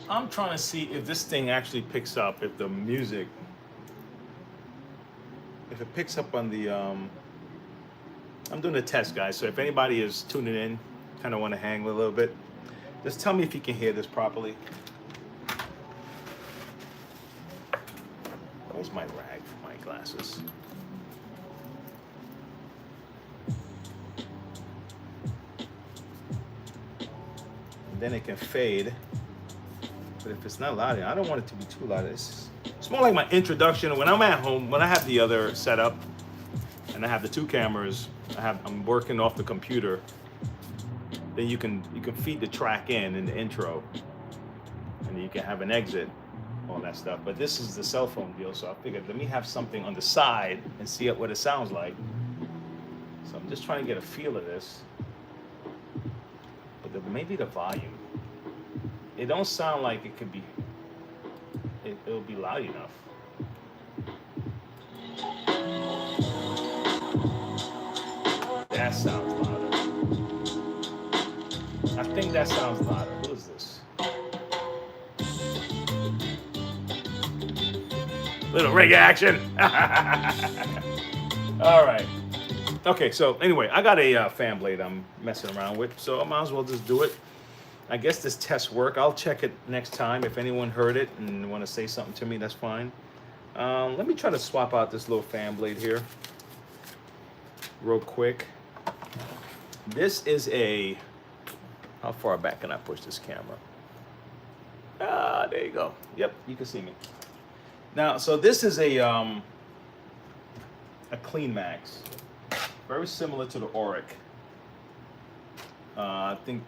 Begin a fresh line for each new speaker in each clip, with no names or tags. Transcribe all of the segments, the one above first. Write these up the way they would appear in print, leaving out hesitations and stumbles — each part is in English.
I'm trying to see if this thing actually picks up, if the music, if it picks up on the, I'm doing a test, guys. So if anybody is tuning in, kind of want to hang a little bit, just tell me if you can hear this properly. Where's my rag for my glasses? And then it can fade. But if it's not loud, I don't want it to be too loud. It's more like my introduction. When I'm at home, when I have the other setup, and I have the two cameras, I'm working off the computer. Then you can feed the track in the intro, and you can have an exit, all that stuff. But this is the cell phone deal, so I figured let me have something on the side and see what it sounds like. So I'm just trying to get a feel of this. But maybe the volume. It don't sound like it could be. It'll be loud enough. That sounds louder. I think that sounds louder. Who is this? Little reggae action. All right. Okay, so anyway, I got a fan blade I'm messing around with, so I might as well just do it. I guess this test work. I'll check it next time. If anyone heard it and want to say something to me, that's fine. Let me try to swap out this little fan blade here real quick. This is a, how far back can I push this camera? Ah, there you go. Yep, you can see me. Now, so this is a Clean Max, very similar to the Auric. I think,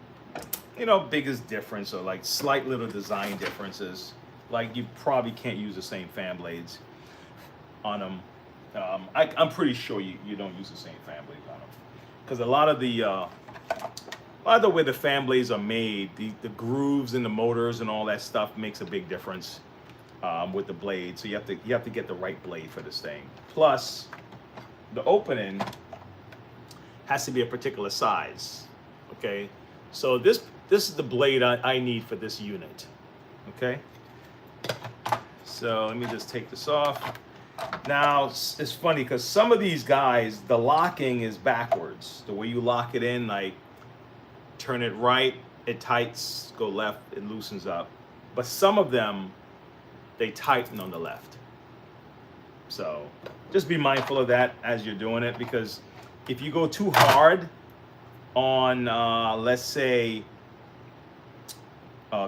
you know, biggest difference or like slight little design differences. Like you probably can't use the same fan blades on them. I'm pretty sure you don't use the same fan blades on them, because a lot of the way the fan blades are made, the grooves in the motors and all that stuff makes a big difference with the blade. So you have to get the right blade for this thing. Plus, the opening has to be a particular size. Okay, so this is the blade I need for this unit. Okay, so let me just take this off. Now it's funny because some of these guys, the locking is backwards. The way you lock it in, like turn it right, it tightens, go left, it loosens up. But some of them, they tighten on the left. So just be mindful of that as you're doing it, because if you go too hard on, let's say,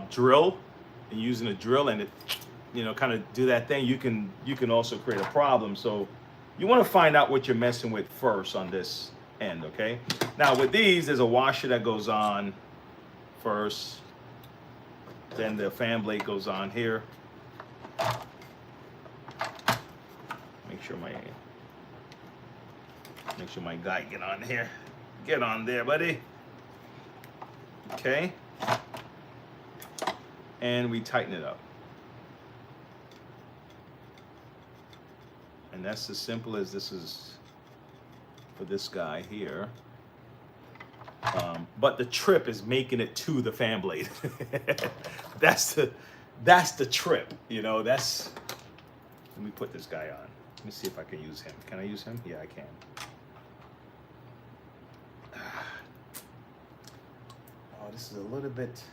drill, and using a drill and it, you know, kind of do that thing, you can also create a problem. So you want to find out what you're messing with first on this end, okay? Now with these, there's a washer that goes on first, then the fan blade goes on here. Make sure my guy get on here. Get on there, buddy. Okay. And we tighten it up. And that's as simple as this is for this guy here. But the trip is making it to the fan blade. That's the trip, you know. Let me put this guy on. Let me see if I can use him. Can I use him? Yeah, I can. Oh, this is a little bit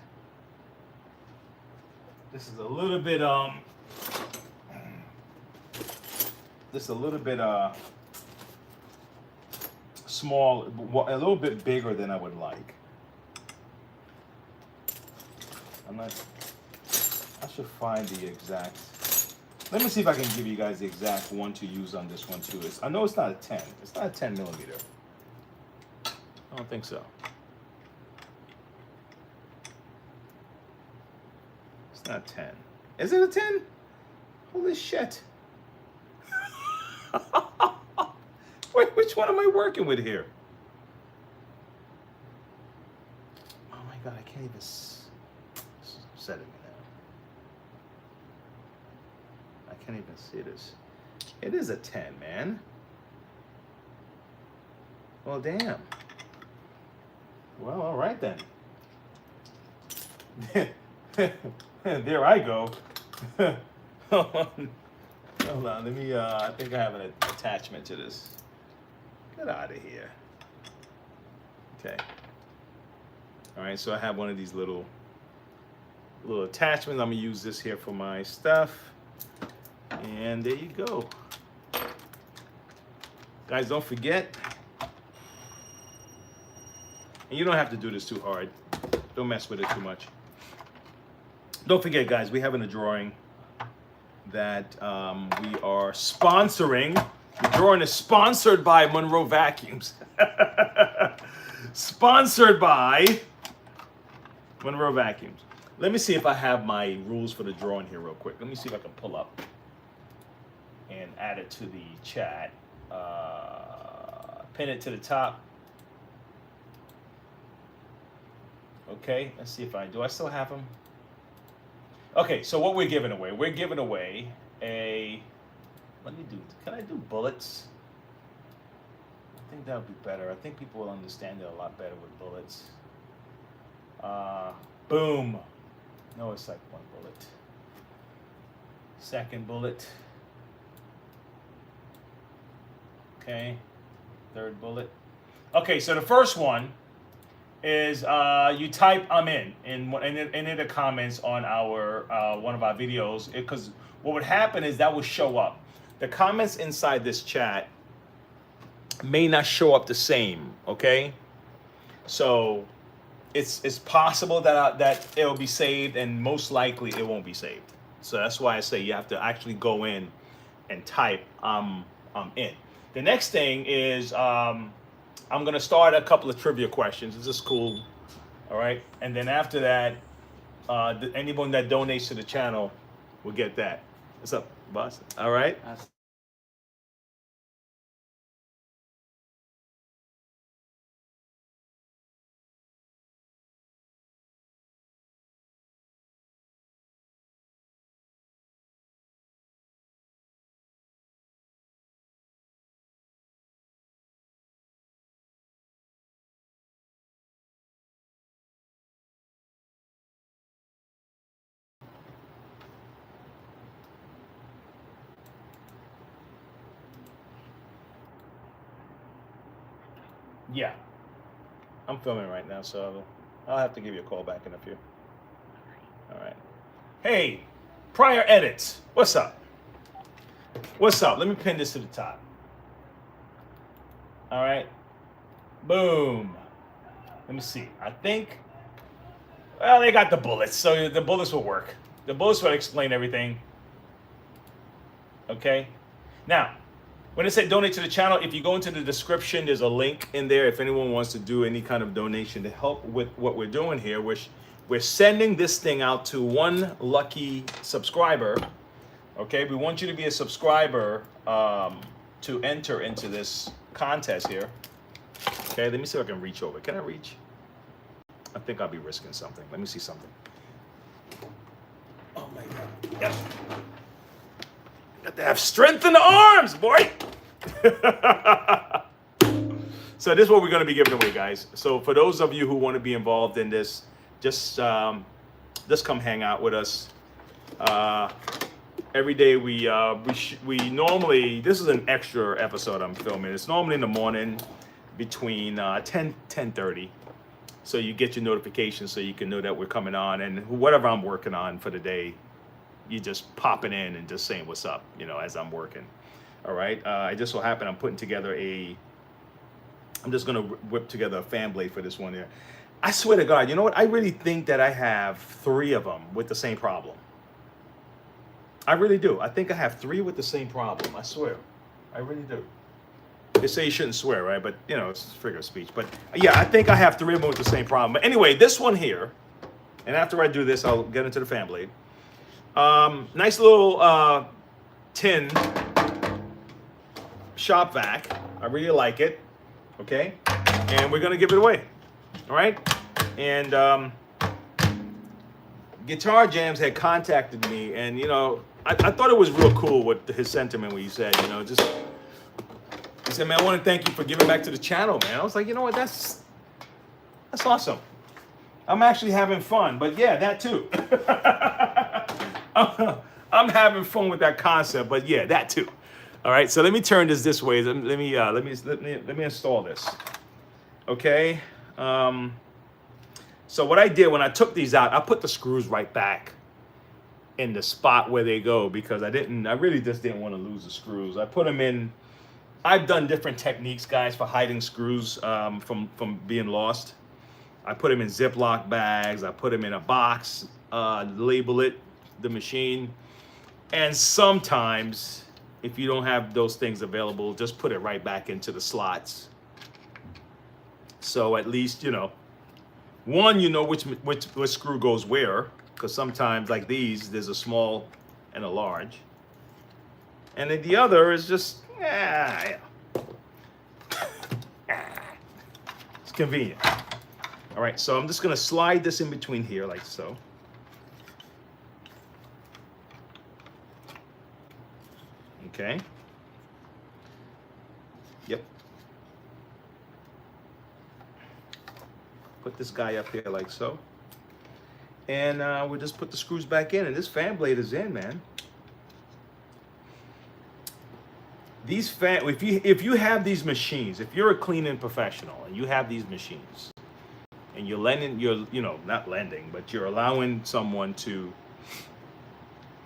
small, a little bit bigger than I would like. I should find the exact. Let me see if I can give you guys the exact one to use on this one too. I know it's not a 10. It's not a 10 millimeter. I don't think so. It's not 10. Is it a 10? Holy shit. Wait, which one am I working with here? Oh my God, I can't even. This is upsetting me now. I can't even see this. It is a 10, man. Well, damn. Well, all right then. There I go. Hold on. Hold on. Let me, I think I have an attachment to this. Get out of here. Okay. All right, so I have one of these little attachments. I'm gonna use this here for my stuff. And there you go. Guys, don't forget. And you don't have to do this too hard. Don't mess with it too much. Don't forget, guys, we're having a drawing that we are sponsoring. The drawing is sponsored by Monroe Vacuums. Sponsored by Monroe Vacuums. Let me see if I have my rules for the drawing here real quick. Let me see if I can pull up and add it to the chat. Pin it to the top. Okay, let's see if do I still have them? Okay, so what we're giving away a, let me do, can I do bullets? I think that would be better. I think people will understand it a lot better with bullets. Boom. No, it's like one bullet. Second bullet. Okay, third bullet. Okay, so the first one is you type "I'm in" in the comments on our one of our videos, because what would happen is that will show up. The comments inside this chat may not show up the same. Okay, so it's possible that it'll be saved, and most likely it won't be saved. So that's why I say you have to actually go in and type "I'm in." The next thing is I'm gonna start a couple of trivia questions. This is cool, all right? And then after that, anyone that donates to the channel will get that. What's up, boss? All right. Yeah, I'm filming right now, so I'll have to give you a call back in a few. All right. Hey, prior edits. What's up? What's up? Let me pin this to the top. All right. Boom. Let me see. I think, well, they got the bullets, so the bullets will work. The bullets will explain everything. Okay. Now, when I say donate to the channel, if you go into the description, there's a link in there. If anyone wants to do any kind of donation to help with what we're doing here, we're sending this thing out to one lucky subscriber. Okay, we want you to be a subscriber to enter into this contest here. Okay, let me see if I can reach over. Can I reach? I think I'll be risking something. Let me see something. Oh my God. Yep. Got to have strength in the arms, boy. So this is what we're going to be giving away, guys. So for those of you who want to be involved in this, just come hang out with us. Every day we normally, this is an extra episode I'm filming. It's normally in the morning between 10:30. So you get your notifications so you can know that we're coming on, and whatever I'm working on for the day, you just popping in and just saying what's up, as I'm working. All right. It just so happened I'm putting together I'm just going to whip together a fan blade for this one here. I swear to God, you know what? I really think that I have 3 of them with the same problem. I really do. I think I have 3 with the same problem. I swear. I really do. They say you shouldn't swear, right? But, it's a figure of speech. But, yeah, I think I have 3 of them with the same problem. But anyway, this one here, and after I do this, I'll get into the fan blade. Nice little tin shop vac. I really like it. Okay, and we're gonna give it away. All right, and Guitar Jams had contacted me, and I thought it was real cool what his sentiment when he said, he said, man, I want to thank you for giving back to the channel, man. I was like, you know what, that's awesome. I'm actually having fun, but yeah, that too. I'm having fun with that concept, but yeah, that too. All right, so let me turn this way. Let me install this. Okay. So what I did when I took these out, I put the screws right back in the spot where they go because I really just didn't want to lose the screws. I put them in. I've done different techniques, guys, for hiding screws from being lost. I put them in Ziploc bags. I put them in a box, label it, the machine. And sometimes, if you don't have those things available, just put it right back into the slots. So at least, one, which screw goes where, because sometimes like these, there's a small and a large. And then the other is just, yeah. It's convenient. All right, so I'm just gonna slide this in between here like so. Okay. Yep. Put this guy up here like so. And we'll just put the screws back in, and this fan blade is in, man. These if you have these machines, if you're a cleaning professional and you have these machines, and you're not lending, but you're allowing someone to,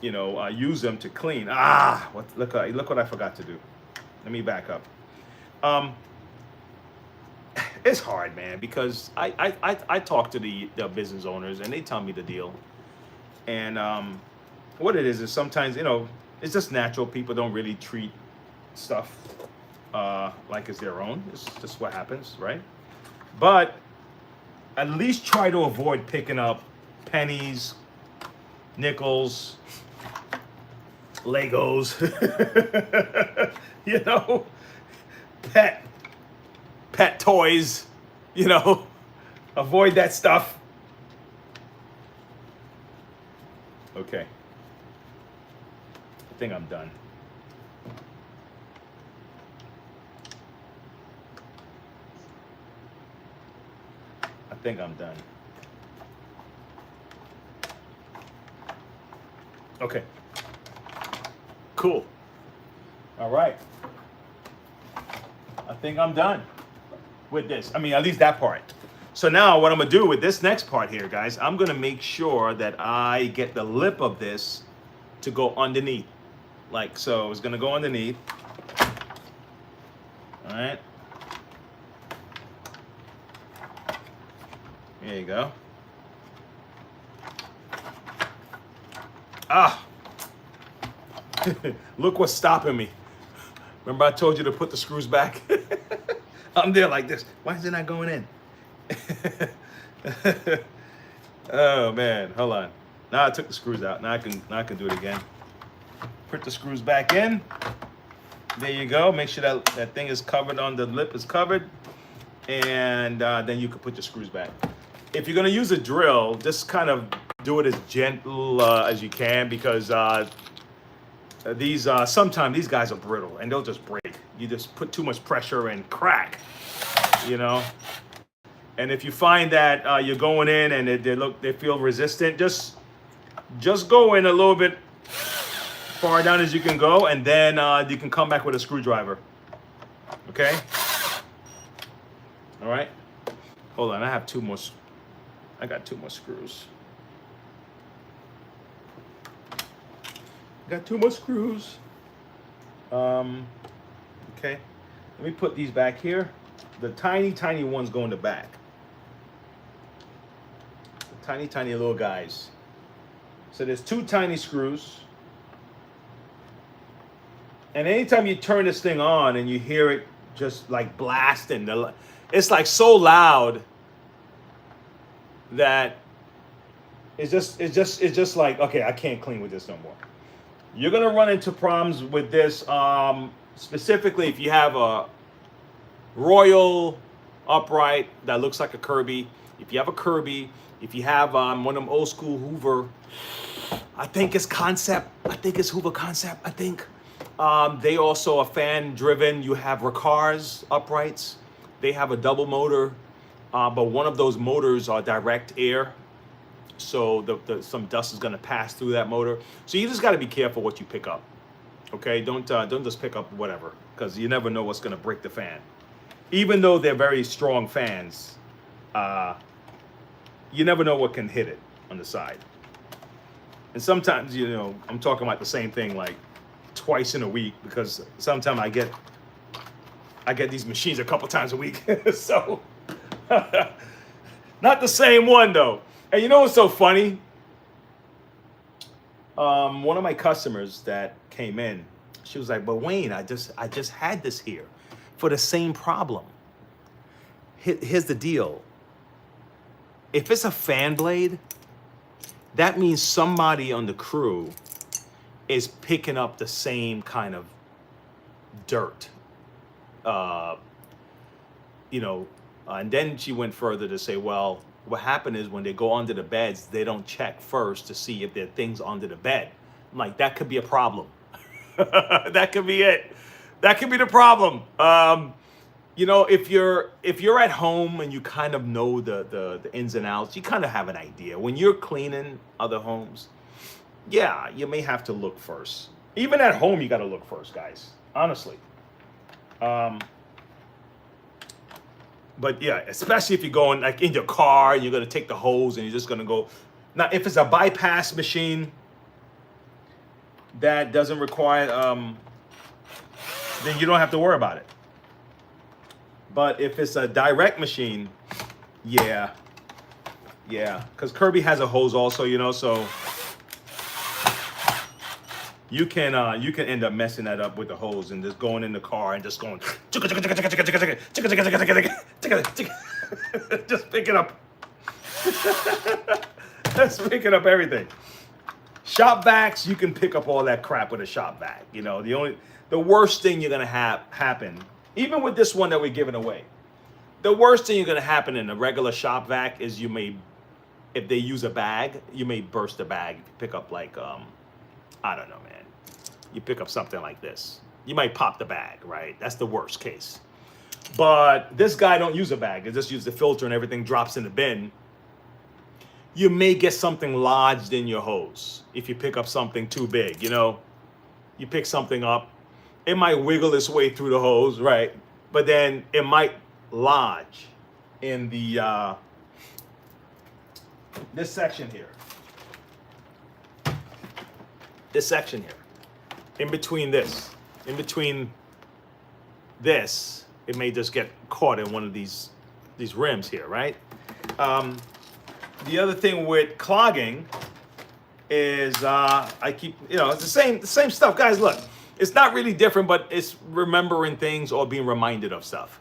use them to clean. Look what I forgot to do. Let me back up. It's hard, man, because I talk to the business owners and they tell me the deal. And what it is sometimes, it's just natural. People don't really treat stuff like it's their own. It's just what happens, right? But at least try to avoid picking up pennies, nickels, Legos, pet toys, avoid that stuff. Okay. I think I'm done. I think I'm done. Okay. Cool. All right. I think I'm done with this. I mean, at least that part. So now what I'm gonna do with this next part here, guys, I'm gonna make sure that I get the lip of this to go underneath. Like so, it's gonna go underneath. All right. There you go. Look what's stopping me. Remember I told you to put the screws back? I'm there like this. Why is it not going in? Oh man, hold on. Now I took the screws out. Now I can do it again. Put the screws back in. There you go. Make sure that thing is covered on the lip is covered. And then you can put your screws back. If you're gonna use a drill, just kind of do it as gentle as you can because sometimes these guys are brittle and they'll just break. You just put too much pressure and crack, And if you find that you're going in and they feel resistant, just go in a little bit far down as you can go, and then you can come back with a screwdriver. Okay. All right. Hold on, I got 2 more screws. Got 2 more screws. Okay. Let me put these back here. The tiny ones go in the back. The tiny little guys. So there's 2 tiny screws. And anytime you turn this thing on and you hear it just like blasting, it's like so loud that it's just like, okay, I can't clean with this no more. You're gonna run into problems with this, specifically if you have a Royal upright that looks like a Kirby. If you have a Kirby, if you have one of them old school Hoover, I think it's Hoover Concept. They also are fan driven. You have Ricars uprights. They have a double motor, but one of those motors are direct air. So some dust is going to pass through that motor. So you just got to be careful what you pick up. Okay, don't just pick up whatever, because you never know what's going to break the fan. Even though they're very strong fans, you never know what can hit it on the side. And sometimes, you know, I'm talking about the same thing like twice in a week, because sometimes I get these machines a couple times a week. So not the same one though. And you know what's so funny? One of my customers that came in, she was like, "But Wayne, I just had this here for the same problem." Here's the deal. If it's a fan blade, that means somebody on the crew is picking up the same kind of dirt. And then she went further to say, well, what happened is when they go under the beds, they don't check first to see if there are things under the bed. I'm like, that could be a problem. That could be it. That could be the problem. If you're at home and you kind of know the ins and outs, you kind of have an idea. When you're cleaning other homes, yeah, you may have to look first. Even at home, you got to look first, guys. Honestly. But yeah, especially if you're going like in your car and you're going to take the hose and you're just going to go. Now, if it's a bypass machine that doesn't require, then you don't have to worry about it. But if it's a direct machine, yeah, because Kirby has a hose also, so you can end up messing that up with the hose and just going in the car and just going just picking up just picking up everything. Shop vacs, you can pick up all that crap with a shop vac. The worst thing you're gonna have happen, even with this one that we're giving away, the worst thing you're gonna happen in a regular shop vac is if they use a bag, you may burst the bag. If you pick up like I don't know, man. You pick up something like this, you might pop the bag, right? That's the worst case. But this guy don't use a bag. They just use the filter and everything drops in the bin. You may get something lodged in your hose if you pick up something too big, You pick something up, it might wiggle its way through the hose, right? But then it might lodge in the this section here. This section here. In between this, it may just get caught in one of these rims here, right? The other thing with clogging is it's the same stuff, guys. Look, it's not really different, but it's remembering things or being reminded of stuff.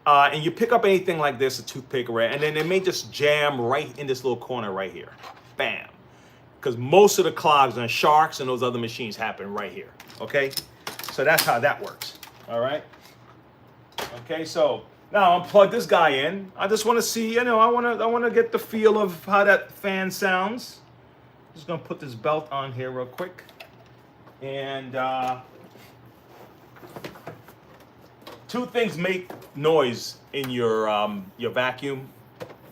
And you pick up anything like this, a toothpick, right? And then it may just jam right in this little corner right here, bam. Because most of the clogs on Sharks and those other machines happen right here. Okay, so that's how that works. All right. Okay, so now unplug this guy in. I just want to see, I want to get the feel of how that fan sounds. Just gonna put this belt on here real quick, and two things make noise in your vacuum.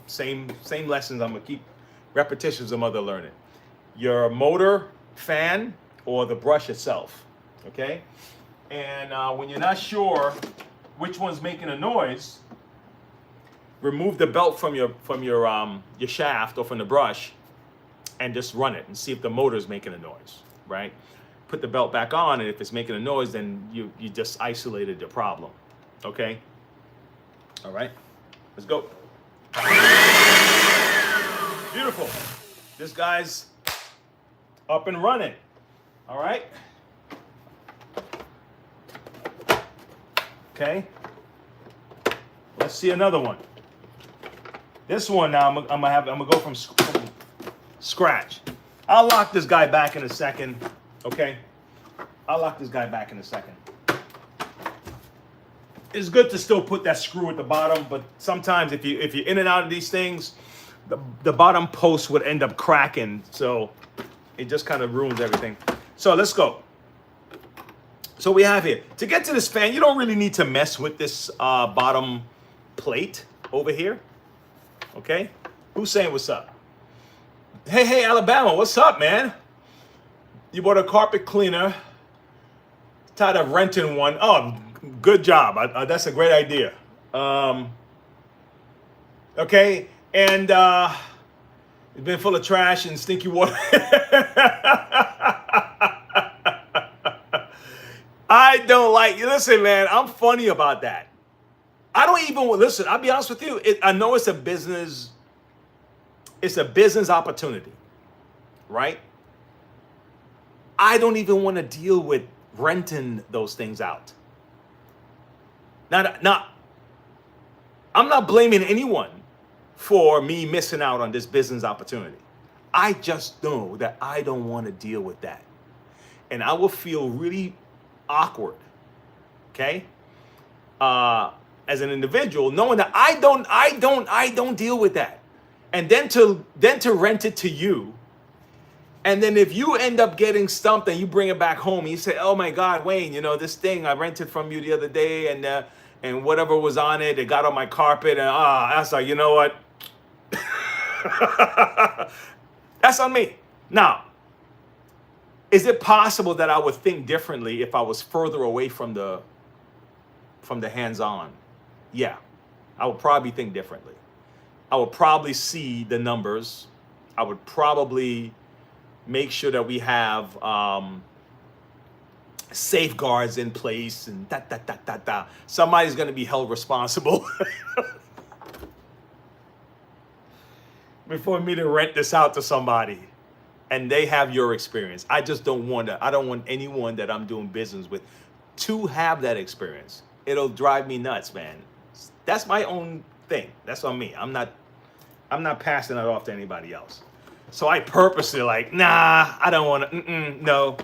Same lessons. I'm gonna keep repetitions of mother learning. Your motor fan or the brush itself, okay? And when you're not sure which one's making a noise, remove the belt from your shaft or from the brush and just run it and see if the motor is making a noise, right? Put the belt back on, and if it's making a noise, then you just isolated the problem, okay? All right, let's go. Beautiful. This guy's up and running. All right. Okay. Let's see another one. This one now I'm gonna go from scratch. I'll lock this guy back in a second. Okay. I'll lock this guy back in a second. It's good to still put that screw at the bottom, but sometimes if you're in and out of these things, the bottom post would end up cracking. So it just kind of ruins everything. So let's go. So we have here, to get to this fan, you don't really need to mess with this bottom plate over here. Okay? Who's saying what's up? Hey, Alabama, what's up, man? You bought a carpet cleaner. Tired of renting one. Oh, good job. That's a great idea. Um, okay, and it's been full of trash and stinky water. I don't like. Listen, man, I'm funny about that. I don't even listen. I'll be honest with you. I know it's a business. It's a business opportunity, right? I don't even want to deal with renting those things out. Now, I'm not blaming anyone for me missing out on this business opportunity. I just know that I don't want to deal with that. And I will feel really awkward, okay? As an individual, knowing that I don't deal with that. And then to rent it to you. And then if you end up getting stumped and you bring it back home and you say, "Oh my God, Wayne, this thing I rented from you the other day and whatever was on it, it got on my carpet and I was like, you know what? That's on me." Now, is it possible that I would think differently if I was further away from the hands-on? Yeah, I would probably think differently. I would probably see the numbers. I would probably make sure that we have safeguards in place and Somebody's going to be held responsible before me to rent this out to somebody and they have your experience. I don't want anyone that I'm doing business with to have that experience. It'll drive me nuts, man. That's my own thing. That's on me. I'm not passing it off to anybody else. So I purposely nah, I don't want to, no.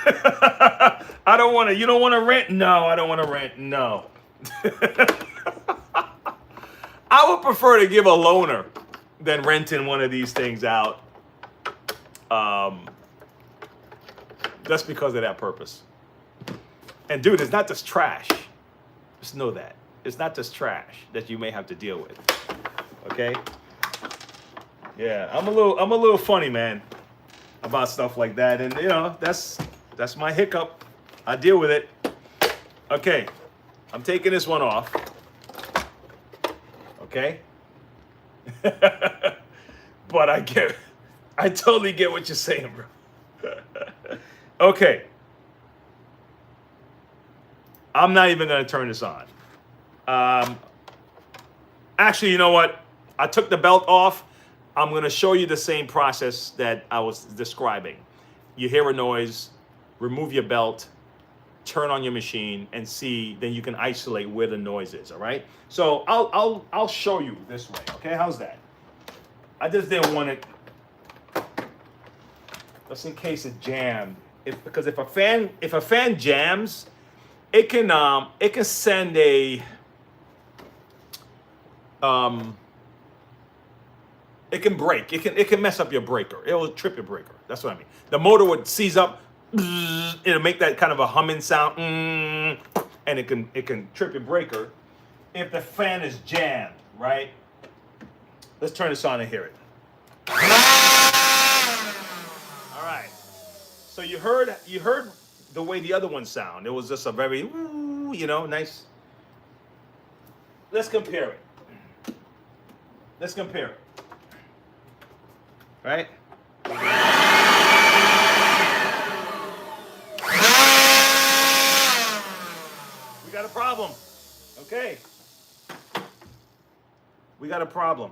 I don't want to, you don't want to rent? No, I don't want to rent, no. I would prefer to give a loaner than renting one of these things out. Just because of that purpose. And dude, it's not just trash. Just know that. It's not just trash that you may have to deal with. Okay? Yeah, I'm a little funny, man, about stuff like that, and that's my hiccup. I deal with it. Okay, I'm taking this one off. Okay, but I totally get what you're saying, bro. Okay, I'm not even gonna turn this on. Actually, you know what? I took the belt off. I'm going to show you the same process that I was describing. You hear a noise, remove your belt, turn on your machine, and see. Then you can isolate where the noise is. All right. So I'll show you this way. Okay, how's that? I just didn't want it, just in case it jammed. Because if a fan jams, it can send a it can break. It can mess up your breaker. It will trip your breaker. That's what I mean. The motor would seize up. It'll make that kind of a humming sound, and it can trip your breaker if the fan is jammed. Right? Let's turn this on and hear it. All right. So you heard the way the other ones sound. It was just a very nice. Let's compare it. Right? We got a problem. Okay. We got a problem.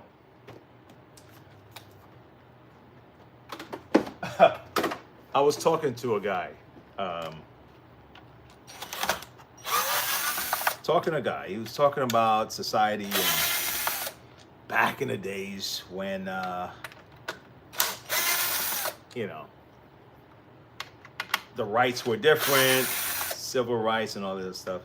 I was talking to a guy. He was talking about society and back in the days when, the rights were different, civil rights and all this stuff.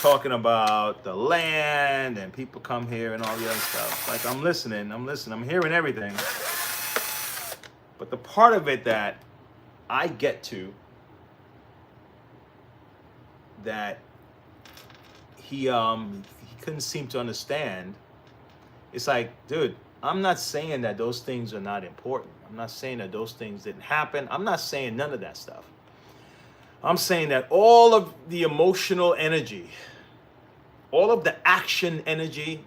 Talking about the land and people come here and all the other stuff. Like, I'm listening, I'm hearing everything. But the part of it that I get to, that he couldn't seem to understand, it's like, dude, I'm not saying that those things are not important. I'm not saying that those things didn't happen. I'm not saying none of that stuff. I'm saying that all of the emotional energy, all of the action energy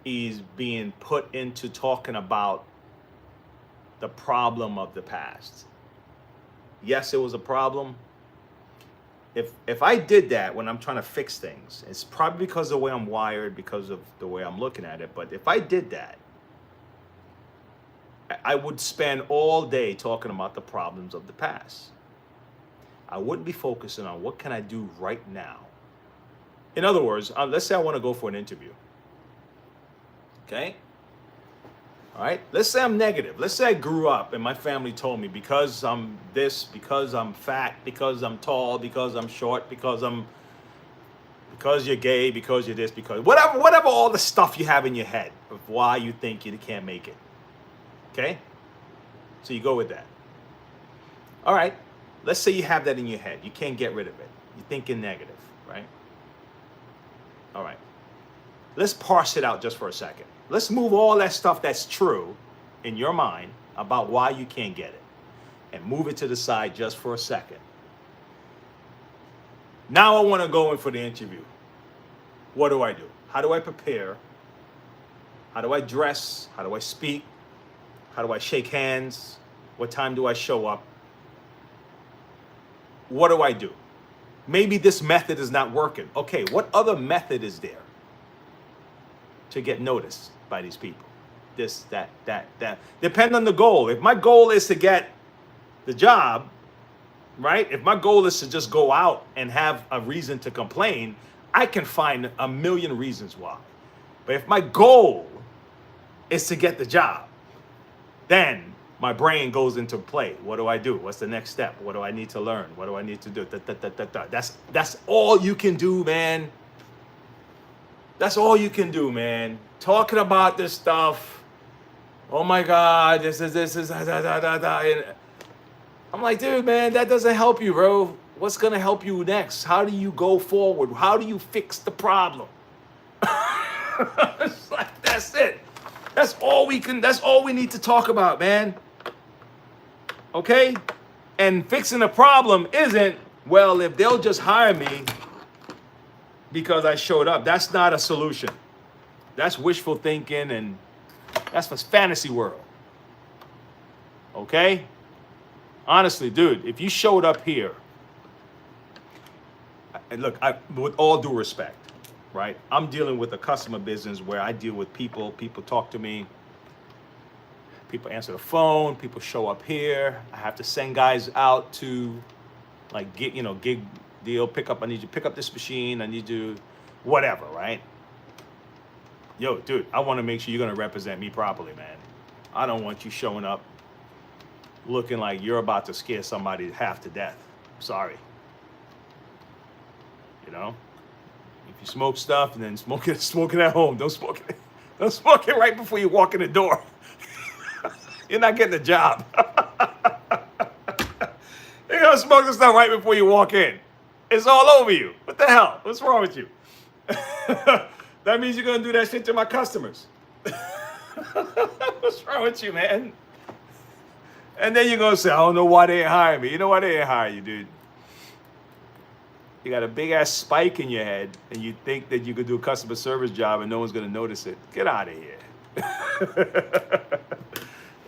is being put into talking about the problem of the past. Yes, it was a problem. If I did that when I'm trying to fix things, it's probably because of the way I'm wired, because of the way I'm looking at it. But if I did that, I would spend all day talking about the problems of the past. I wouldn't be focusing on what can I do right now. In other words, let's say I want to go for an interview. Okay? All right? Let's say I'm negative. Let's say I grew up and my family told me because I'm this, because I'm fat, because I'm tall, because I'm short, because you're gay, because you're this, because whatever all the stuff you have in your head of why you think you can't make it. Okay? So you go with that. All right. Let's say you have that in your head. You can't get rid of it. You're thinking negative, right? All right. Let's parse it out just for a second. Let's move all that stuff that's true in your mind about why you can't get it and move it to the side just for a second. Now I want to go in for the interview. What do I do? How do I prepare? How do I dress? How do I speak? How do I shake hands? What time do I show up? What do I do? Maybe this method is not working. Okay, what other method is there to get noticed by these people? This, that. Depend on the goal. If my goal is to get the job, right? If my goal is to just go out and have a reason to complain, I can find a million reasons why. But if my goal is to get the job, then my brain goes into play. What do I do? What's the next step? What do I need to learn? What do I need to do? That's all you can do, man. That's all you can do, man. Talking about this stuff. Oh my God, this is and I'm like, dude, man, that doesn't help you, bro. What's gonna help you next? How do you go forward? How do you fix the problem? It's like, that's it. That's all we need to talk about, man. Okay? And fixing the problem isn't, well, if they'll just hire me because I showed up. That's not a solution. That's wishful thinking, and that's for fantasy world. Okay? Honestly, dude, if you showed up here, and look, with all due respect, right? I'm dealing with a customer business where I deal with people. People talk to me. People answer the phone. People show up here. I have to send guys out to, like, gig deal. I need you to pick up this machine. I need you, whatever, right? Yo, dude, I want to make sure you're gonna represent me properly, man. I don't want you showing up looking like you're about to scare somebody half to death. Sorry. You know? If you smoke stuff and then smoke it at home. Don't smoke it right before you walk in the door. You're not getting a job. You're gonna smoke this stuff right before you walk in. It's all over you. What the hell? What's wrong with you? That means you're gonna do that shit to my customers. What's wrong with you, man? And then you're gonna say, I don't know why they ain't hire me. You know why they ain't hire you, dude? You got a big ass spike in your head, and you think that you could do a customer service job and no one's gonna notice it. Get out of here.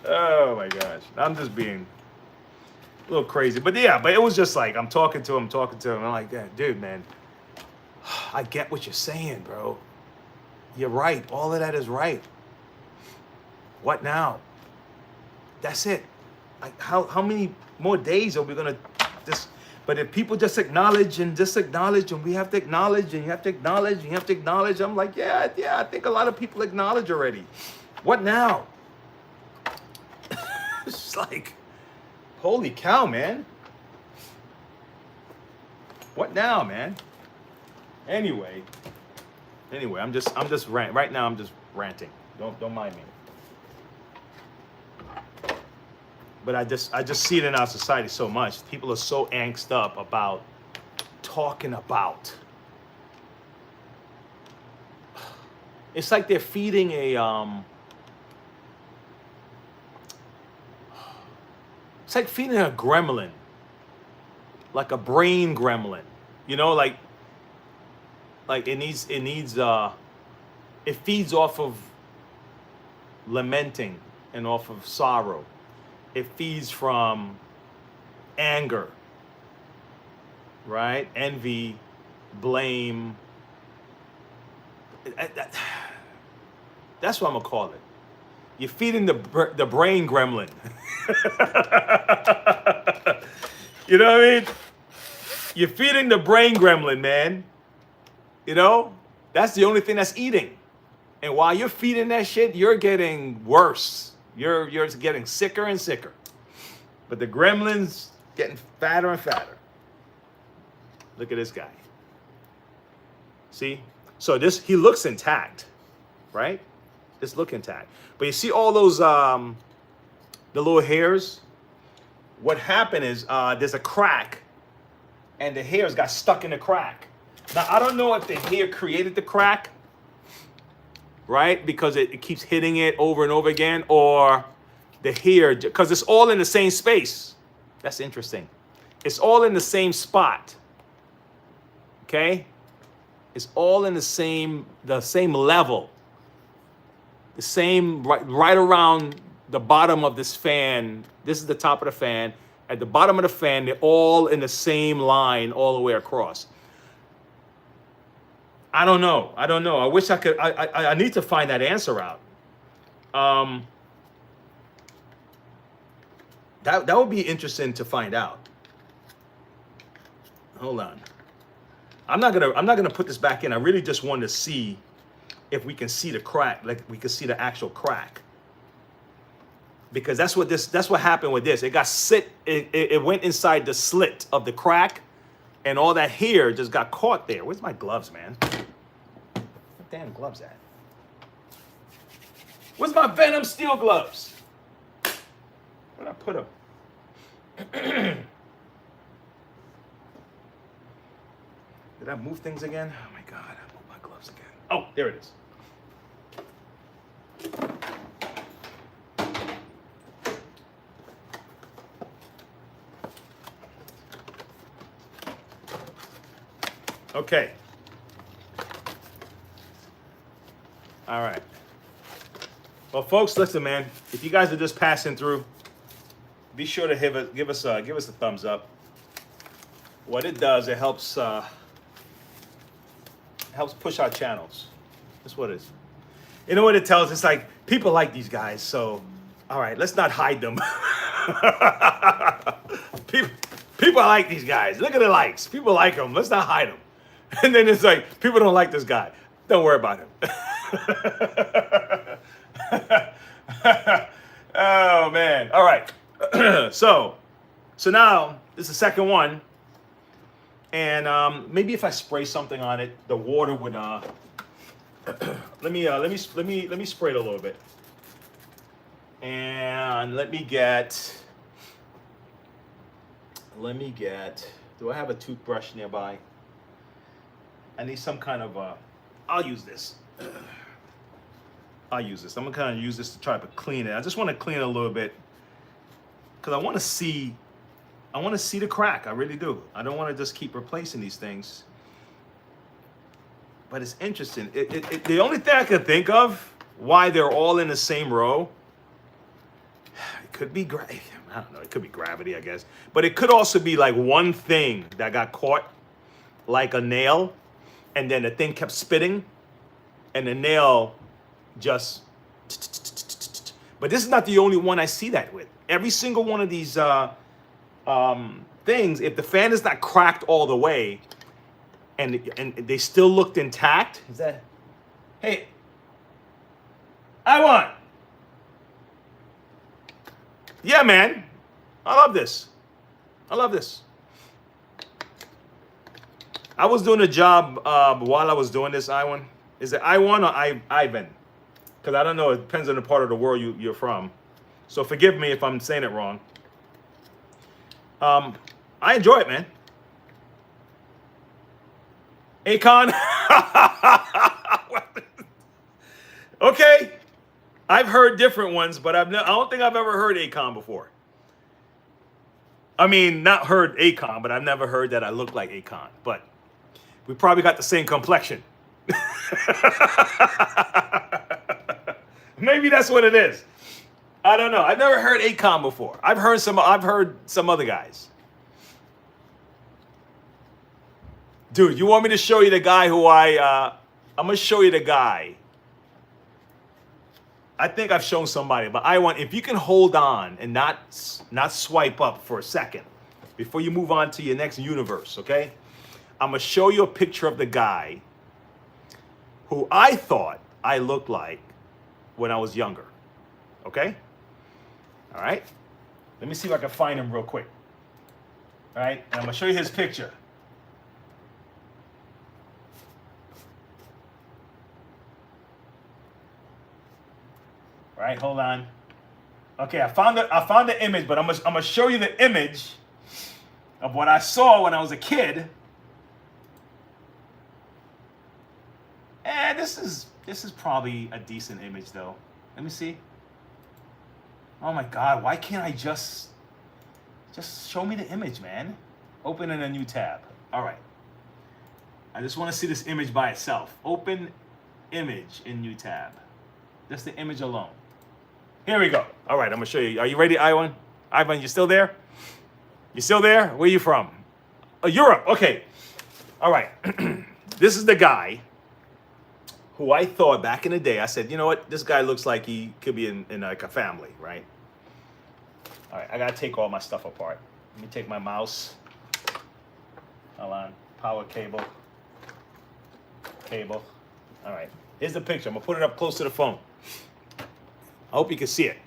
Oh my gosh. I'm just being a little crazy. But yeah, but it was just like, I'm talking to him. I'm like, dude, man, I get what you're saying, bro. You're right. All of that is right. What now? That's it. Like, how many more days are we gonna just? But if people just acknowledge and we have to acknowledge and you have to acknowledge, I'm like, yeah, I think a lot of people acknowledge already. What now? It's like, holy cow, man. What now, man? Anyway, I'm just right now I'm just ranting. Don't mind me. But I just see it in our society so much. People are so angst up about talking about. It's like they're feeding a like feeding a gremlin, like a brain gremlin. You know, like it feeds off of lamenting and off of sorrow. It feeds from anger, right? Envy, blame. That's what I'm gonna call it. You're feeding the brain gremlin. You know what I mean? You're feeding the brain gremlin, man. You know? That's the only thing that's eating. And while you're feeding that shit, you're getting worse. You're getting sicker and sicker. But the gremlin's getting fatter and fatter. Look at this guy. See? So he looks intact, right? This look intact. But you see all those the little hairs? What happened is there's a crack, and the hairs got stuck in the crack. Now, I don't know if the hair created the crack, right? Because it keeps hitting it over and over again, or the hair, because it's all in the same space. That's interesting. It's all in the same spot. Okay? It's all in the same level. The same, right around the bottom of this fan. This is the top of the fan. At the bottom of the fan, they're all in the same line all the way across. I don't know. I wish I could. I need to find that answer out. That would be interesting to find out. Hold on. I'm not gonna put this back in. I really just want to see if we can see the crack, like we can see the actual crack. Because that's what happened with this. It got it went inside the slit of the crack, and all that hair just got caught there. Where's my gloves, man? What damn gloves at? Where's my Venom steel gloves? Where'd I put them? Did I move things again? Oh my God, I moved my gloves again. Oh, there it is. Okay. All right. Well, folks, listen, man. If you guys are just passing through, be sure to give us a thumbs up. What it does, it helps push our channels. That's what it is. You know what it tells? It's like people like these guys, so all right, let's not hide them. People like these guys. Look at the likes. People like them. Let's not hide them. And then it's like, people don't like this guy. Don't worry about him. Oh, man. All right. So now, this is the second one. And maybe if I spray something on it, the water would, let me spray it a little bit. And let me get, do I have a toothbrush nearby? I need some kind of, I'll use this. I'm gonna kind of use this to try to clean it. I just want to clean it a little bit because I want to see the crack. I really do. I don't want to just keep replacing these things. But it's interesting. The only thing I could think of why they're all in the same row, it could be I don't know. It could be gravity, I guess. But it could also be like one thing that got caught, like a nail, and then the thing kept spitting, and the nail just. But this is not the only one I see that with. Every single one of these things, if the fan is not cracked all the way, and they still looked intact, is that? Hey, I want. Yeah, man, I love this. I was doing a job while I was doing this, Iwan. Is it Iwan or Ivan? Because I don't know. It depends on the part of the world you're from. So forgive me if I'm saying it wrong. I enjoy it, man. Akon. Okay. I've heard different ones, but I don't think I've ever heard Akon before. I mean, not heard Akon, but I've never heard that I look like Akon. But we probably got the same complexion. Maybe that's what it is. I don't know. I've never heard Akon before. I've heard some other guys. Dude, you want me to show you the guy who I'm gonna show you the guy. I think I've shown somebody, but if you can hold on and not swipe up for a second before you move on to your next universe, okay? I'm gonna show you a picture of the guy who I thought I looked like when I was younger, okay? All right, let me see if I can find him real quick. All right, and I'm gonna show you his picture. All right, hold on. Okay, I found the image, but I'm gonna show you the image of what I saw when I was a kid. And this is probably a decent image though. Let me see. Oh my God, why can't I just show me the image, man? Open in a new tab. All right. I just want to see this image by itself. Open image in new tab. Just the image alone. Here we go. All right, I'm gonna show you. Are you ready, Ivan? Ivan, you still there? You still there? Where are you from? Oh, Europe. Okay. All right. This is the guy who I thought back in the day, I said, you know what? This guy looks like he could be in like a family, right? All right, I gotta take all my stuff apart. Let me take my mouse. Hold on, power cable. All right, here's the picture. I'm gonna put it up close to the phone. I hope you can see it.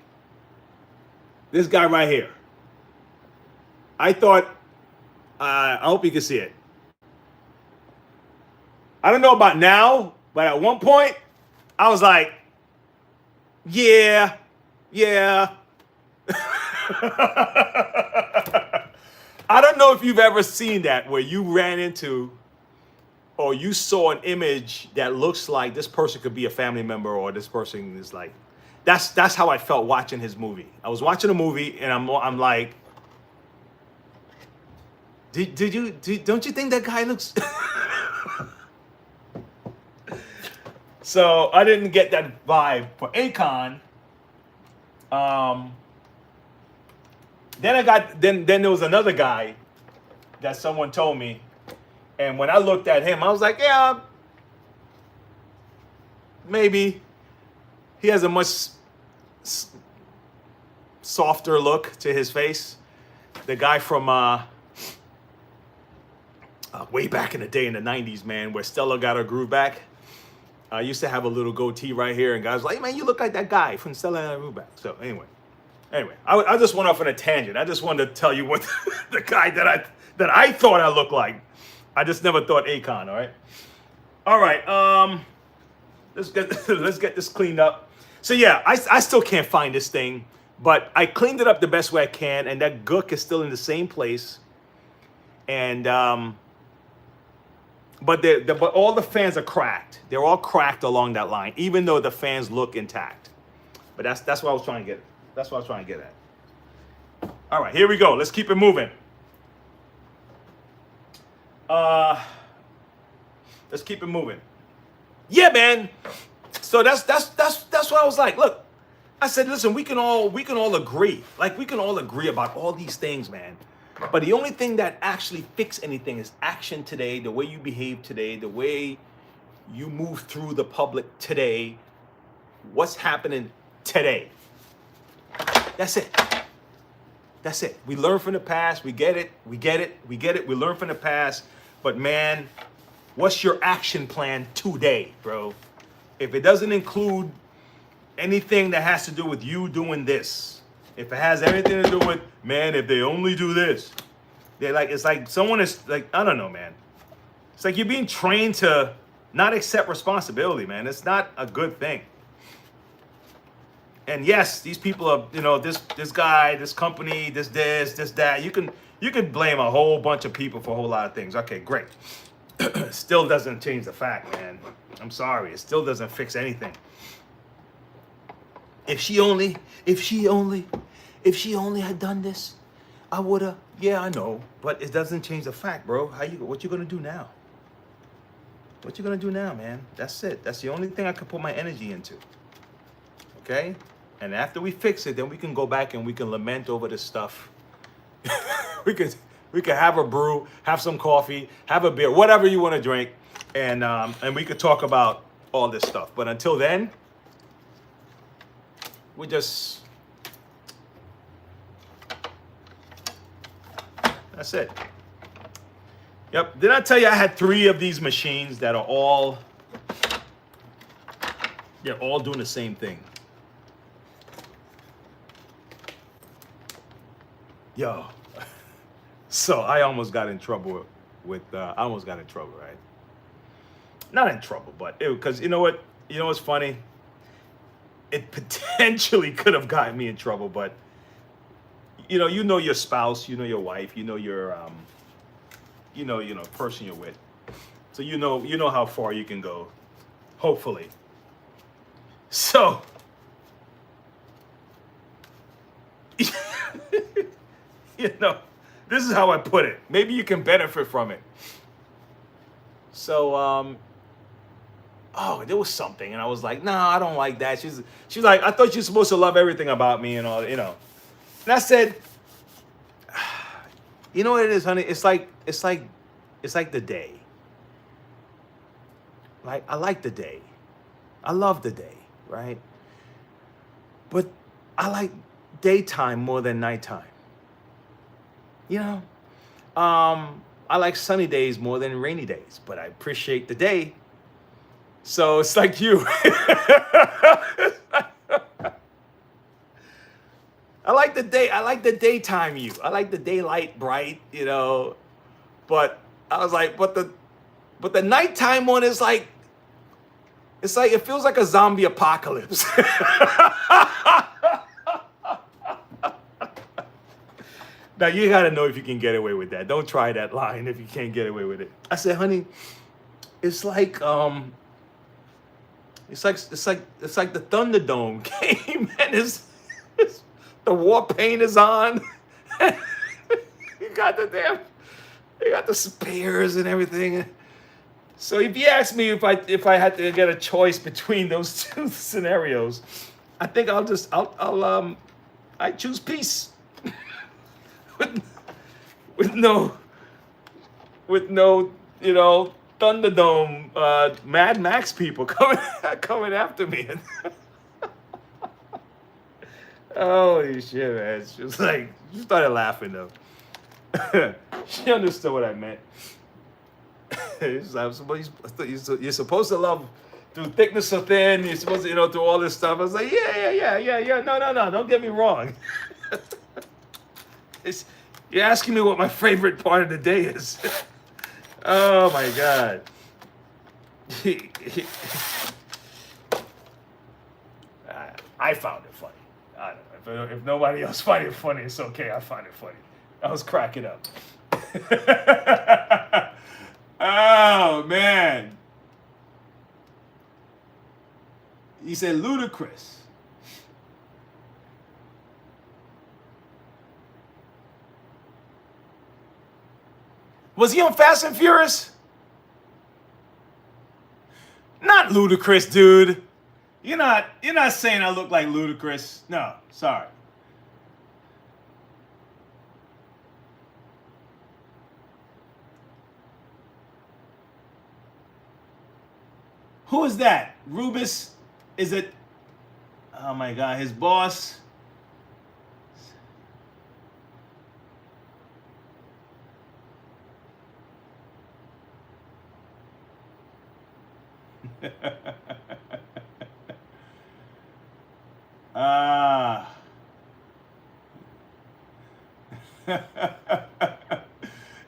This guy right here. I thought, I hope you can see it. I don't know about now, but at one point, I was like, yeah. I don't know if you've ever seen that where you ran into or you saw an image that looks like this person could be a family member or this person is like, that's how I felt watching his movie. I was watching a movie and I'm like, don't you think that guy looks... So I didn't get that vibe for Akon. Then there was another guy that someone told me, and when I looked at him, I was like, yeah, maybe he has a much softer look to his face. The guy from way back in the day in the 90s, man, where Stella got her groove back. I used to have a little goatee right here, and guys were like, hey, man, you look like that guy from Stella and Ruback. So anyway, I just went off on a tangent. I just wanted to tell you what the guy that I thought I looked like. I just never thought Akon. All right. Let's get this cleaned up. So yeah, I still can't find this thing, but I cleaned it up the best way I can, and that gook is still in the same place. And but all the fans are cracked. They're all cracked along that line, even though the fans look intact. But that's what I was trying to get. That's what I was trying to get at. All right, here we go. Let's keep it moving. Let's keep it moving. Yeah, man. So that's what I was like. Look, I said, listen, we can all agree. Like we can all agree about all these things, man. But the only thing that actually fixes anything is action today, the way you behave today, the way you move through the public today, what's happening today. That's it. That's it. We learn from the past. We get it. We learn from the past. But man, what's your action plan today, bro? If it doesn't include anything that has to do with you doing this, if it has everything to do with, man, if they only do this, they're like, it's like someone is like, I don't know, man. It's like you're being trained to not accept responsibility, man. It's not a good thing. And yes, these people are, this guy, this company, this, that. You can blame a whole bunch of people for a whole lot of things. Okay, great. Still doesn't change the fact, man. I'm sorry. It still doesn't fix anything. If she only had done this, I woulda. Yeah, I know, but it doesn't change the fact, bro. What you gonna do now? What you gonna do now, man? That's it. That's the only thing I can put my energy into. Okay? And after we fix it, then we can go back and we can lament over this stuff. we could we could have a brew, have some coffee, have a beer, whatever you want to drink, and we could talk about all this stuff. But until then, we just that's it. Yep. Did I tell you I had 3 of these machines that are all they're all doing the same thing? Yo. So I almost got in trouble with I almost got in trouble, right? Not in trouble, but because you know what? You know what's funny? It potentially could have gotten me in trouble, but you know your spouse, you know your wife, you know your person you're with. So you know how far you can go, hopefully. So this is how I put it. Maybe you can benefit from it. So there was something, and I was like, nah, I don't like that. She's like, I thought you're supposed to love everything about me and all, And I said, you know what it is, honey? It's like the day. Like, I like the day. I love the day, right? But I like daytime more than nighttime. I like sunny days more than rainy days, but I appreciate the day. So it's like you. I like the day. I like the daytime you. I like the daylight bright, But I was like, but the nighttime one is like, it's like it feels like a zombie apocalypse. Now you gotta know if you can get away with that. Don't try that line if you can't get away with it. I said, honey, it's like the Thunderdome came and the war paint is on. You got the spares and everything. So if you ask me if I had to get a choice between those 2 scenarios, I think I choose peace. with no Thunderdome Mad Max people coming after me. Holy shit, man. She was like, she started laughing though. She understood what I meant. You're supposed to love through thickness or thin. You're supposed to, through all this stuff. I was like, yeah. No. Don't get me wrong. You're asking me what my favorite part of the day is. Oh my God. I found it funny. I don't know. If nobody else finds it funny, it's okay. I find it funny. I was cracking up. Oh, man. He said ludicrous. Was he on Fast and Furious? Not Ludacris, dude. You're not saying I look like Ludacris. No, sorry. Who is that? Rubus? Is it? Oh my God, his boss.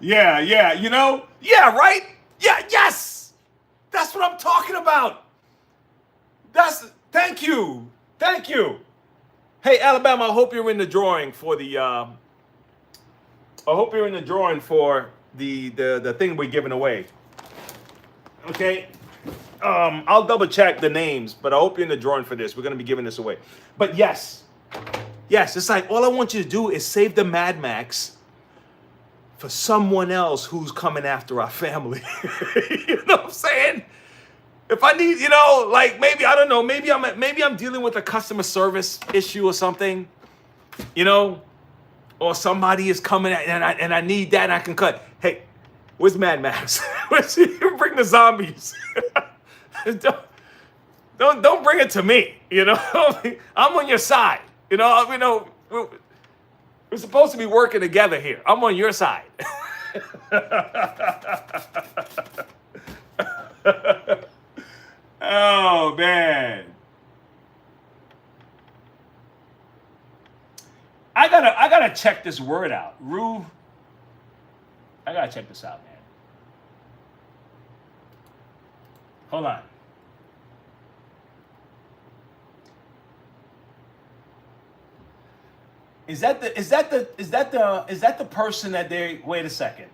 Yeah, yeah, right? Yeah, yes! That's what I'm talking about. Thank you. Hey, Alabama, I hope you're in the drawing for the thing we're giving away. Okay? I'll double check the names, but I hope you're in the drawing for this. We're going to be giving this away. But yes, Yes, it's like all I want you to do is save the Mad Max for someone else who's coming after our family. You know what I'm saying? If I need, like maybe I don't know, maybe I'm dealing with a customer service issue or something, you know, or somebody is coming at, and I need that and I can cut. Hey, where's Mad Max? Bring the zombies. don't bring it to me. I'm on your side. We're supposed to be working together here. I'm on your side. Oh man. I gotta check this word out. I gotta check this out, man. Hold on. Is that the person that they wait a second.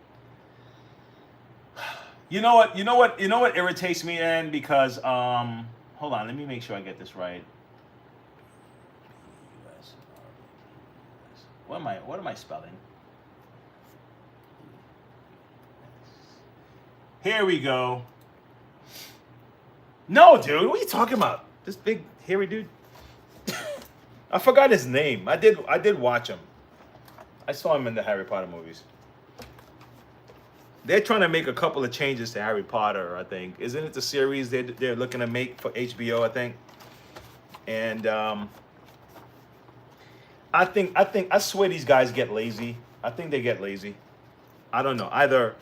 You know what irritates me then? Because hold on, let me make sure I get this right. What am I spelling? Here we go. No, dude, what are you talking about? This big hairy dude? I forgot his name. I did watch him. I saw him in the Harry Potter movies. They're trying to make a couple of changes to Harry Potter, I think. Isn't it the series they're looking to make for HBO, I think? And I swear these guys get lazy. I think they get lazy. I don't know. Either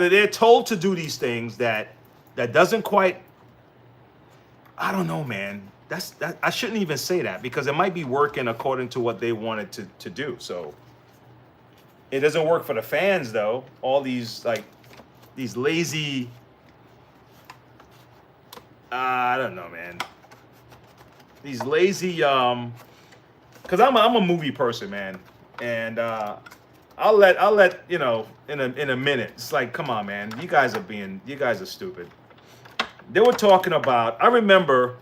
they're told to do these things that doesn't quite, I don't know, man. That I shouldn't even say that because it might be working according to what they wanted to do. So it doesn't work for the fans though. All these these lazy, I don't know, man. These lazy because I'm a movie person, man, and I'll let in a minute. It's like, come on, man, you guys are stupid. They were talking about. I remember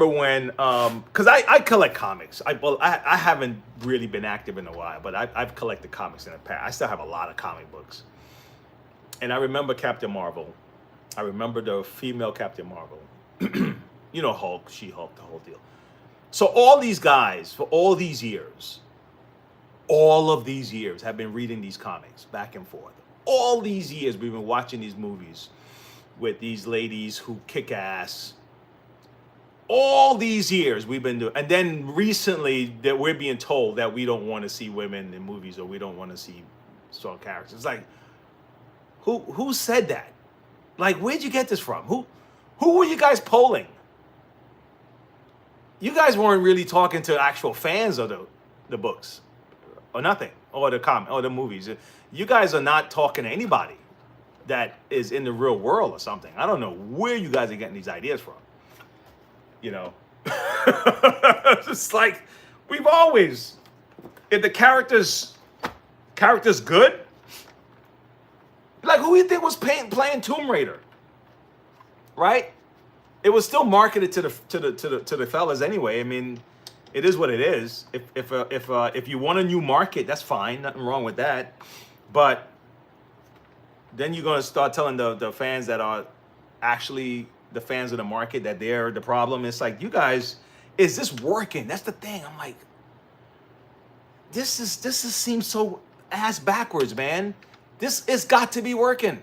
when because I collect comics. I haven't really been active in a while, but I've collected comics in the past. I still have a lot of comic books, and I remember Captain Marvel. I remember the female Captain Marvel. Hulk, She-Hulk, the whole deal. So all these guys, for all of these years, have been reading these comics back and forth. All these years, we've been watching these movies with these ladies who kick ass. All these years we've been doing, and then recently that we're being told that we don't want to see women in movies or we don't want to see strong characters. It's like, who said that? Like, where'd you get this from? Who were you guys polling? You guys weren't really talking to actual fans of the books or nothing, or the comic or the movies. You guys are not talking to anybody that is in the real world or something. I don't know where you guys are getting these ideas from. It's like we've always, if the character's good, like who do you think was playing Tomb Raider, right? It was still marketed to the fellas anyway. I mean, it is what it is. If you want a new market, that's fine, nothing wrong with that. But then you're gonna start telling the fans that are actually the fans of the market that they're the problem. It's like, you guys, is this working? That's the thing. I'm like, this seems so ass backwards, man. This has got to be working.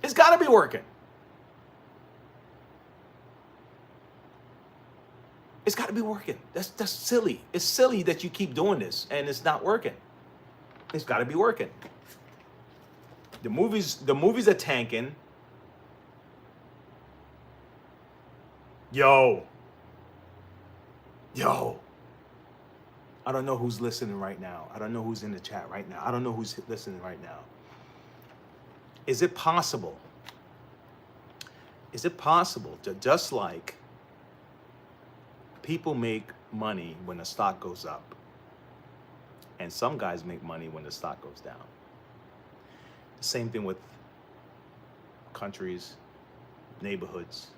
It's got to be working. It's got to be working. That's silly. It's silly that you keep doing this and it's not working. It's got to be working. The movies are tanking. Yo. I don't know who's listening right now. I don't know who's in the chat right now. I don't know who's listening right now. Is it possible? Is it possible to, just like people make money when the stock goes up, and some guys make money when the stock goes down? The same thing with countries, neighborhoods,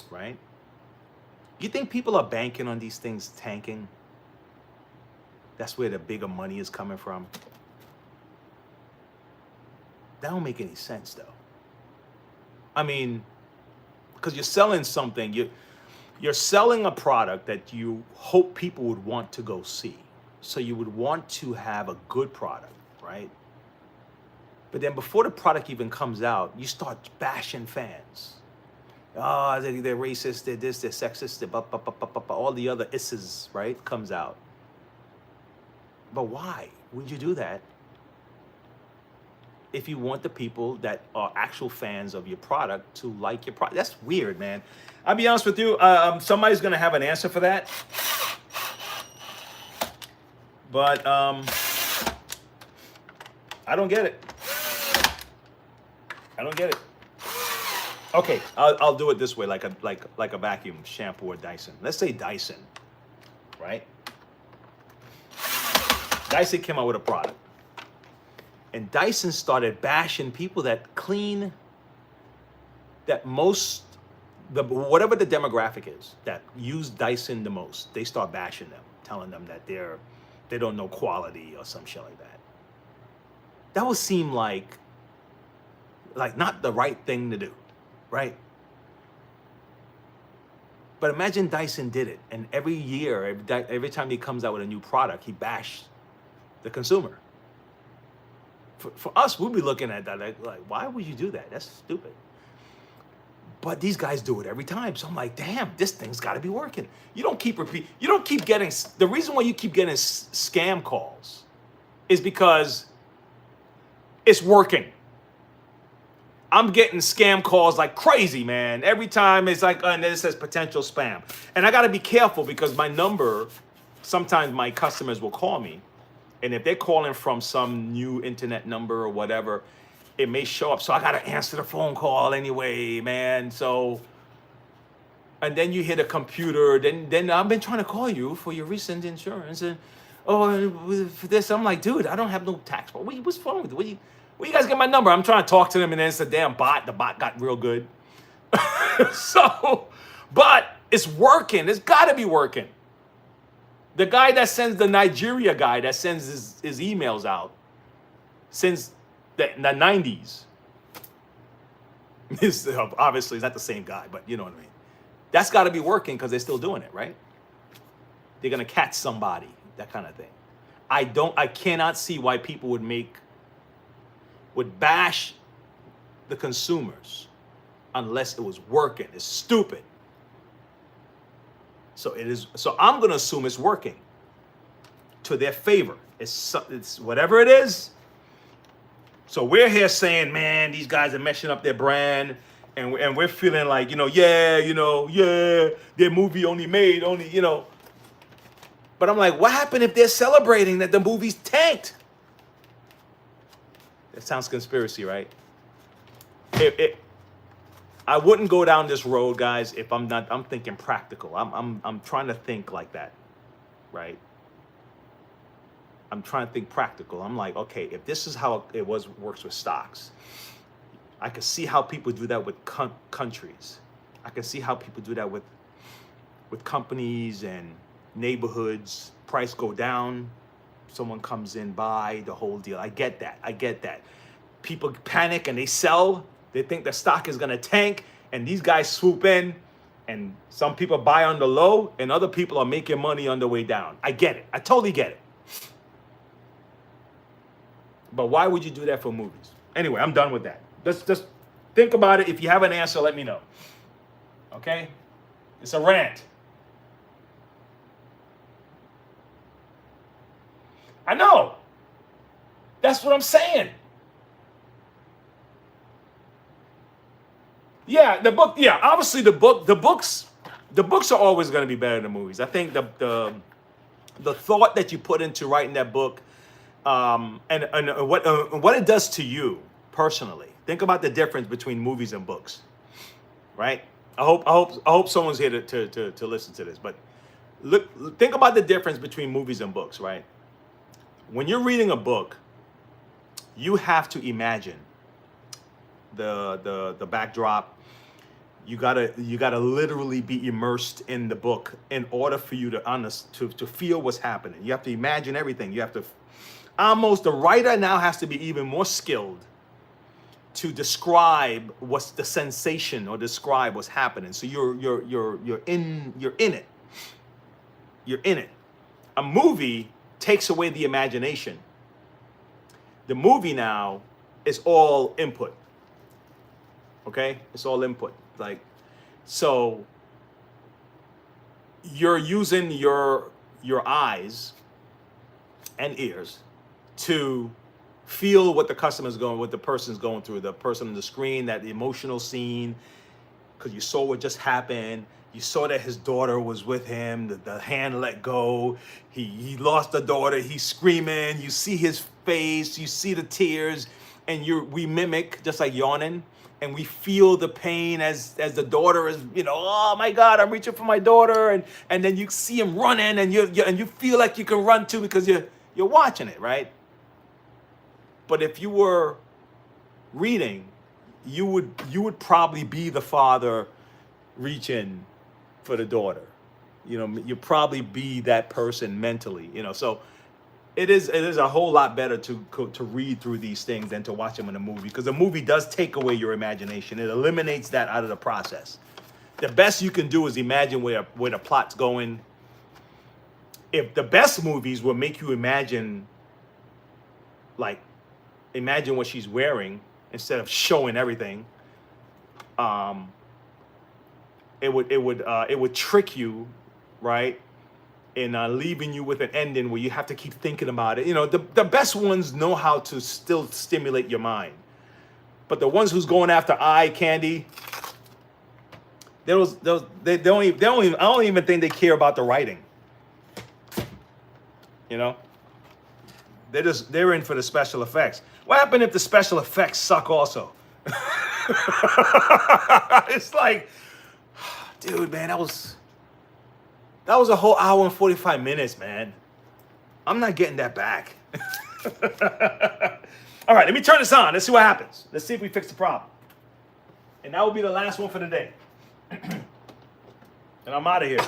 right? You think people are banking on these things tanking? That's where the bigger money is coming from. That don't make any sense though. I mean, because you're selling something, you're selling a product that you hope people would want to go see. So you would want to have a good product, right? But then before the product even comes out, you start bashing fans. Oh, they're racist, they're this, they're sexist, they're all the other isses, right? Comes out. But why would you do that if you want the people that are actual fans of your product to like your product? That's weird, man. I'll be honest with you. Somebody's going to have an answer for that. But I don't get it. I don't get it. Okay, I'll do it this way, like a vacuum, shampoo, or Dyson. Let's say Dyson, right? Dyson came out with a product. And Dyson started bashing people that clean, that most, whatever the demographic is, that use Dyson the most, they start bashing them, telling them that they don't know quality or some shit like that. That would seem like not the right thing to do, right? But imagine Dyson did it, and every year, every time he comes out with a new product, he bashed the consumer. For us, we'll be looking at that like, why would you do that? That's stupid. But these guys do it every time. So I'm like, damn, this thing's got to be working. You don't keep getting, the reason why you keep getting scam calls is because it's working. I'm getting scam calls like crazy, man. Every time it's like, and then it says potential spam. And I got to be careful because my number, sometimes my customers will call me. And if they're calling from some new internet number or whatever, it may show up. So I got to answer the phone call anyway, man. So, and then you hit a computer. Then I've been trying to call you for your recent insurance. And, for this. I'm like, dude, I don't have no tax. What's wrong with you? Where you guys get my number? I'm trying to talk to them, and then it's a damn bot. The bot got real good. But it's working. It's got to be working. The guy that sends the Nigeria guy that sends his emails out since the 90s. Obviously, it's not the same guy, but you know what I mean. That's got to be working because they're still doing it, right? They're going to catch somebody, that kind of thing. I cannot see why people would bash the consumers unless it was working. It's stupid. So I'm going to assume it's working to their favor. It's whatever it is. So we're here saying, man, these guys are messing up their brand, and we're feeling like, their movie made. But I'm like, what happened if they're celebrating that the movie's tanked? It sounds conspiracy, right? I wouldn't go down this road, guys, if I'm thinking practical. I'm trying to think like that, right? I'm trying to think practical. I'm like, okay, if this is how it works with stocks, I can see how people do that with countries. I can see how people do that with companies and neighborhoods. Price go down, someone comes in, buy the whole deal. I get that. People panic and they sell. They think the stock is going to tank, and these guys swoop in, and some people buy on the low, and other people are making money on the way down. I get it. I totally get it. But why would you do that for movies? Anyway, I'm done with that. Just think about it. If you have an answer, let me know. Okay? It's a rant. I know. That's what I'm saying. Yeah, the book. Yeah, obviously the books are always going to be better than movies. I think the thought that you put into writing that book, and what it does to you personally. Think about the difference between movies and books, right? I hope someone's here to listen to this. But think about the difference between movies and books, right? When you're reading a book, you have to imagine the backdrop. You gotta literally be immersed in the book in order for you to feel what's happening. You have to imagine everything. You have to almost the writer now has to be even more skilled to describe what's the sensation or describe what's happening. So you're in it. You're in it. A movie takes away the imagination. The movie now is all input. Okay? It's all input. Like, so you're using your eyes and ears to feel what the customer's going, what the person's going through, the person on the screen, that emotional scene, because you saw what just happened. You saw that his daughter was with him. The hand let go. He lost the daughter. He's screaming. You see his face. You see the tears, and we mimic, just like yawning, and we feel the pain as the daughter is, oh my God, I'm reaching for my daughter, and then you see him running, and you feel like you can run too because you're watching it, right? But if you were reading, you would probably be the father reaching for the daughter. You'd probably be that person mentally. So it is a whole lot better to read through these things than to watch them in a movie, because a movie does take away your imagination. It eliminates that out of the process. The best you can do is imagine where the plot's going. If the best movies will make you imagine what she's wearing instead of showing everything, it would trick you, right, in leaving you with an ending where you have to keep thinking about it. The best ones know how to still stimulate your mind, but the ones who's going after eye candy, I don't even think they care about the writing. They're in for the special effects. What happened if the special effects suck also? It's like, dude, man, that was a whole hour and 45 minutes, man. I'm not getting that back. All right, let me turn this on. Let's see what happens. Let's see if we fix the problem. And that will be the last one for the day. And I'm out of here.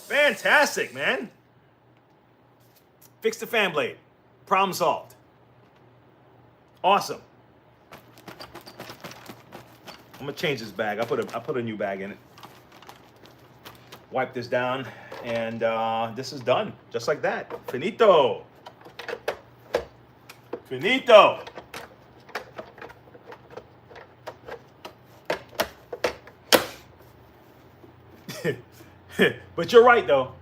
Fantastic, man. Fix the fan blade. Problem solved. Awesome. I'm gonna change this bag. I put a new bag in it. Wipe this down, and this is done, just like that. Finito. Finito. But you're right, though.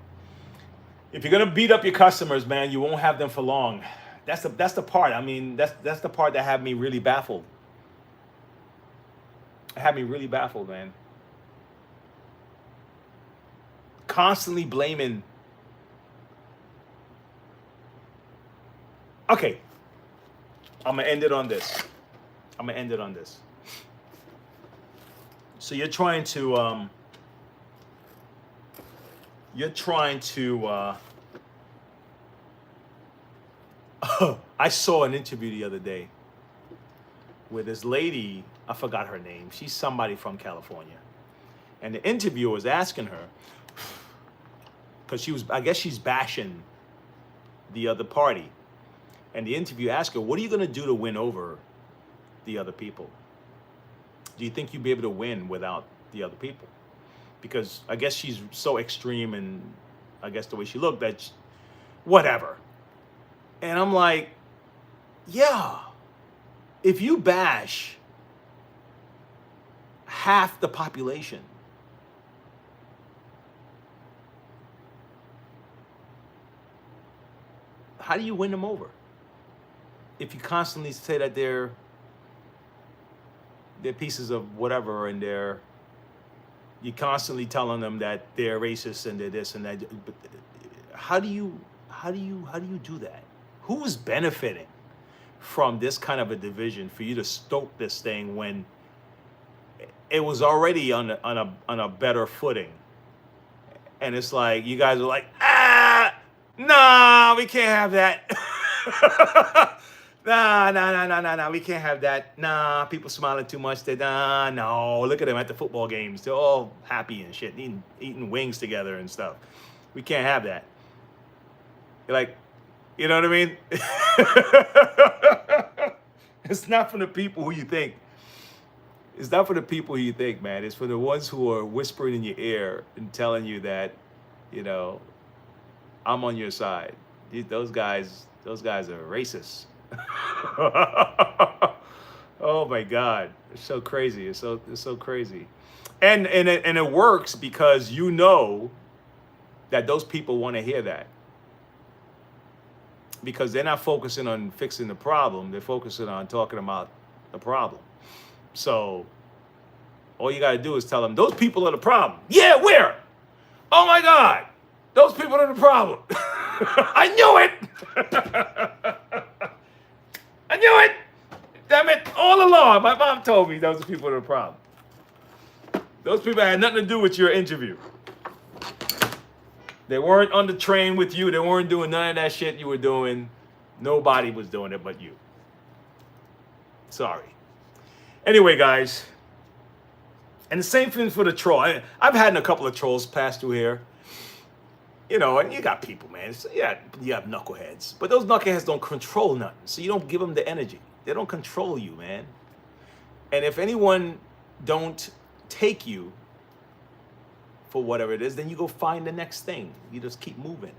If you're gonna beat up your customers, man, you won't have them for long. That's the part. I mean, that's the part that had me really baffled. It had me really baffled, man. Constantly blaming. Okay, I'm gonna end it on this. So you're trying to I saw an interview the other day with this lady. I forgot her name. She's somebody from California, and the interviewer was asking her, because I guess she's bashing the other party, and the interviewer asked her, what are you going to do to win over the other people? Do you think you'd be able to win without the other people? Because I guess she's so extreme, and I guess the way she looked, that whatever. And I'm like, yeah, if you bash half the population, how do you win them over? If you constantly say that they're pieces of whatever, and you're constantly telling them that they're racist and they're this and that. But how do you do that? Who's benefiting from this kind of a division for you to stoke this thing when it was already on a better footing? And it's like you guys are like, Nah, we can't have that. Nah, we can't have that. Nah, people smiling too much. Nah, no, look at them at the football games. They're all happy and shit, eating wings together and stuff. We can't have that. You're like, you know what I mean? It's not for the people who you think. It's not for the people who you think, man. It's for the ones who are whispering in your ear and telling you that, you know, I'm on your side. Those guys are racist. Oh my God, it's so crazy. It's so crazy, and it works because you know that those people want to hear that, because they're not focusing on fixing the problem. They're focusing on talking about the problem. So all you got to do is tell them those people are the problem. Yeah, where? Oh my God, those people are the problem. I knew it. I knew it. Damn it, all along. My mom told me those people are the problem. Those people had nothing to do with your interview. They weren't on the train with you. They weren't doing none of that shit you were doing. Nobody was doing it but you. Sorry. Anyway, guys. And the same thing for the troll. I've had a couple of trolls pass through here. You know, and you got people, man. So yeah, you have knuckleheads. But those knuckleheads don't control nothing. So you don't give them the energy. They don't control you, man. And if anyone don't take you for whatever it is, then you go find the next thing. You just keep moving.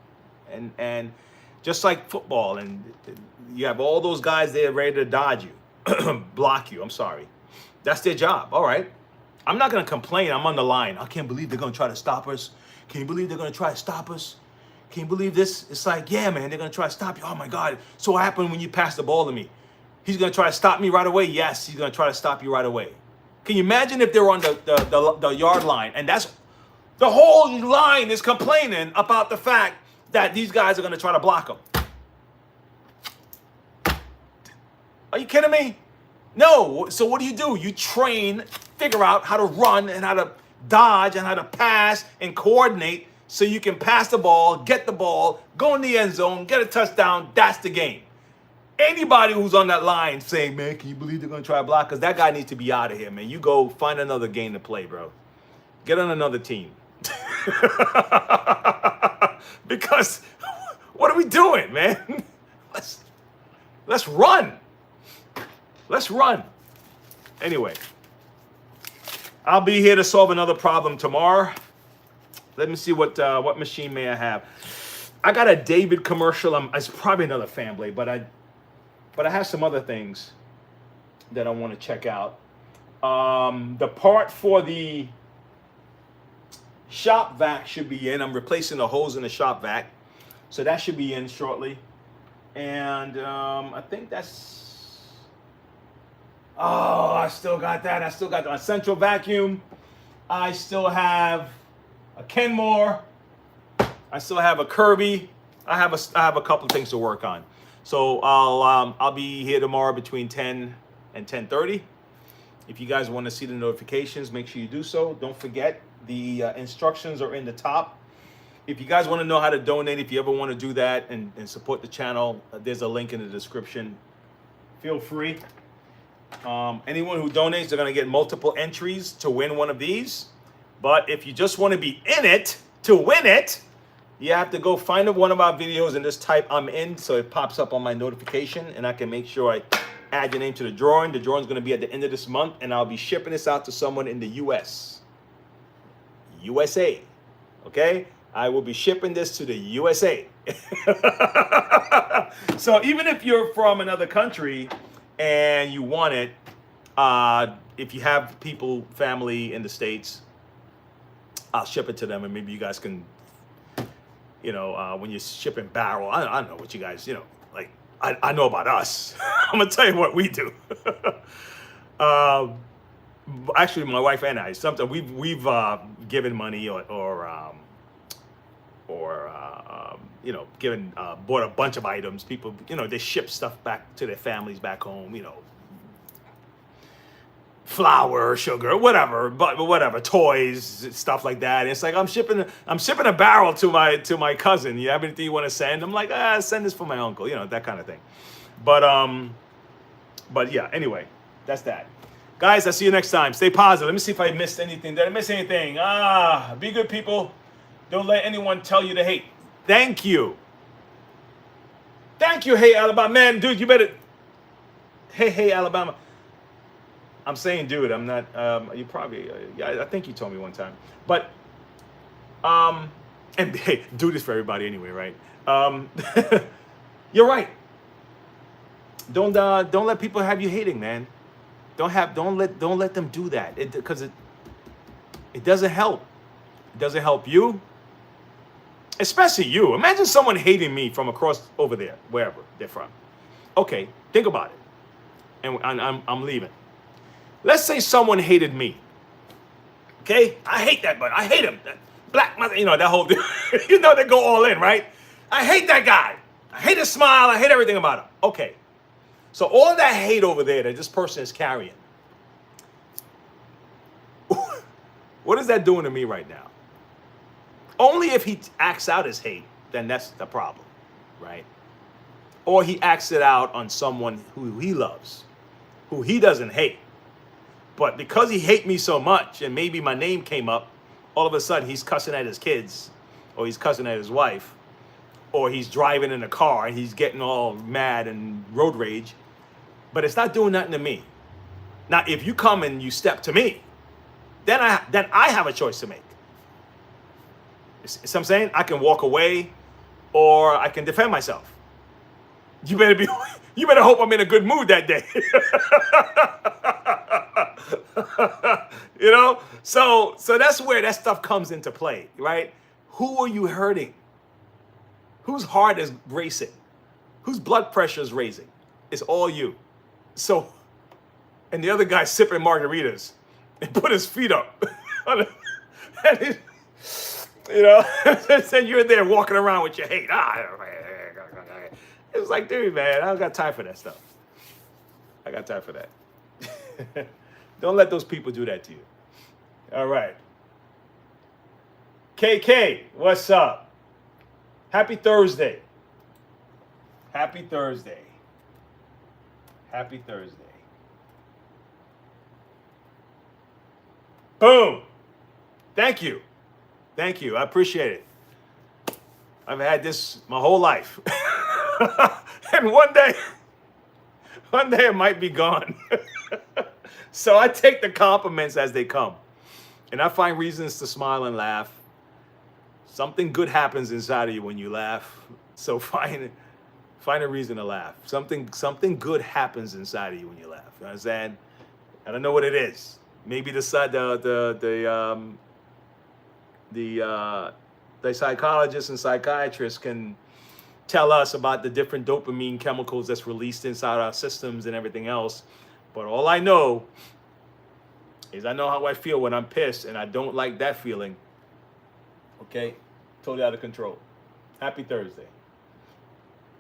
And just like football, and you have all those guys there ready to dodge you, block you, I'm sorry. That's their job, all right. I'm not gonna complain, I'm on the line. I can't believe they're gonna try to stop us. Can you believe they're gonna try to stop us? Can you believe this? It's like, yeah, man, they're gonna try to stop you. Oh my God, so what happened when you pass the ball to me? He's gonna try to stop me right away? Yes, he's gonna try to stop you right away. Can you imagine if they're on the yard line, and that's the whole line is complaining about the fact that these guys are gonna try to block them? Are you kidding me? No. So what do? You train, figure out how to run and how to dodge and how to pass and coordinate so you can pass the ball, get the ball, go in the end zone, get a touchdown. That's the game. Anybody who's on that line saying, man, can you believe they're going to try to block us? That guy needs to be out of here, man. You go find another game to play, bro. Get on another team. Because what are we doing, man? Let's run. Let's run. Anyway, I'll be here to solve another problem tomorrow. Let me see what machine may I have. I got a David commercial. It's probably another fan blade, but I have some other things that I want to check out. The part for the shop vac should be in. I'm replacing the hose in the shop vac, so that should be in shortly. And I think that's. Oh, I still got that. I still got my central vacuum. I still have a Kenmore. I still have a Kirby. I have a couple of things to work on. So I'll be here tomorrow between 10 and 10:30. If you guys want to see the notifications, make sure you do so. Don't forget, the instructions are in the top. If you guys want to know how to donate, if you ever want to do that and support the channel, there's a link in the description. Feel free. Anyone who donates, they're going to get multiple entries to win one of these. But if you just want to be in it to win it, you have to go find one of our videos and just type I'm in, so it pops up on my notification, and I can make sure I add your name to the drawing. The drawing is going to be at the end of this month, and I'll be shipping this out to someone in the USA. Okay? I will be shipping this to the USA. So even if you're from another country and you want it, if you have people, family in the States, I'll ship it to them, and maybe you guys can, when you're shipping barrel, I don't know what you guys, like, I know about us. I'm gonna tell you what we do. Actually, my wife and I, sometimes we've given money or bought a bunch of items. People, they ship stuff back to their families back home. flour, sugar, whatever, but whatever, toys, stuff like that. And it's like I'm shipping a barrel to my cousin. You have anything you want to send? I'm like, send this for my uncle, that kind of thing. But yeah, anyway, that's that. Guys, I'll see you next time. Stay positive. Let me see if I missed anything. Did I miss anything? Be good, people. Don't let anyone tell you to hate. Thank you. Thank you, hey, Alabama. Man, dude, you better. Hey, Alabama. I'm saying, dude, I'm not, you probably, yeah, I think you told me one time. But, and hey, do this for everybody anyway, right? You're right. Don't let people have you hating, man. Don't let them do that. Because it doesn't help. It doesn't help you. Especially you. Imagine someone hating me from across over there, wherever they're from. Okay, think about it. And I'm leaving. Let's say someone hated me. Okay? I hate that, but I hate him. That black mother, that whole thing. They go all in, right? I hate that guy. I hate his smile. I hate everything about him. Okay. So all that hate over there that this person is carrying, what is that doing to me right now? Only if he acts out his hate, then that's the problem, right? Or he acts it out on someone who he loves, who he doesn't hate. But because he hates me so much, and maybe my name came up, all of a sudden he's cussing at his kids, or he's cussing at his wife, or he's driving in a car and he's getting all mad and road rage. But it's not doing nothing to me. Now, if you come and you step to me, then I have a choice to make. See what I'm saying? I can walk away, or I can defend myself. You better hope I'm in a good mood that day. So that's where that stuff comes into play, right? Who are you hurting? Whose heart is racing? Whose blood pressure is raising? It's all you. So, and the other guy sipping margaritas and put his feet up. And you're there walking around with your hate. It's like, dude, man, I don't got time for that stuff. I got time for that. Don't let those people do that to you. All right. KK, what's up? Happy Thursday. Happy Thursday. Happy Thursday. Boom. Thank you. Thank you. I appreciate it. I've had this my whole life. And one day it might be gone. So I take the compliments as they come. And I find reasons to smile and laugh. Something good happens inside of you when you laugh. So find a reason to laugh. Something good happens inside of you when you laugh. You understand? I don't know what it is. Maybe the psychologists and psychiatrists can tell us about the different dopamine chemicals that's released inside our systems and everything else. But all I know is I know how I feel when I'm pissed, and I don't like that feeling. Okay? Totally out of control. Happy Thursday.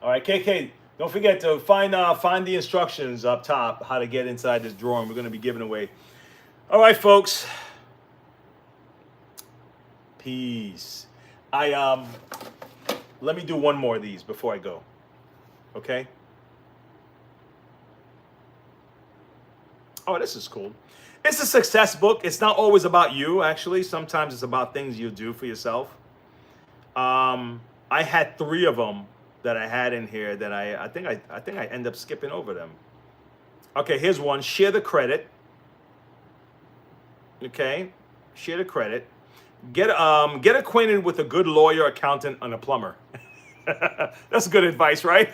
All right, KK, don't forget to find the instructions up top how to get inside this drawing. We're going to be giving away. All right, folks. Peace. Let me do one more of these before I go. Okay? Oh, this is cool. It's a success book. It's not always about you, actually. Sometimes it's about things you do for yourself. I had 3 of them that I had in here that I think I end up skipping over them. Okay, here's one. Share the credit. Okay? Share the credit. Get acquainted with a good lawyer, accountant, and a plumber. That's good advice, right?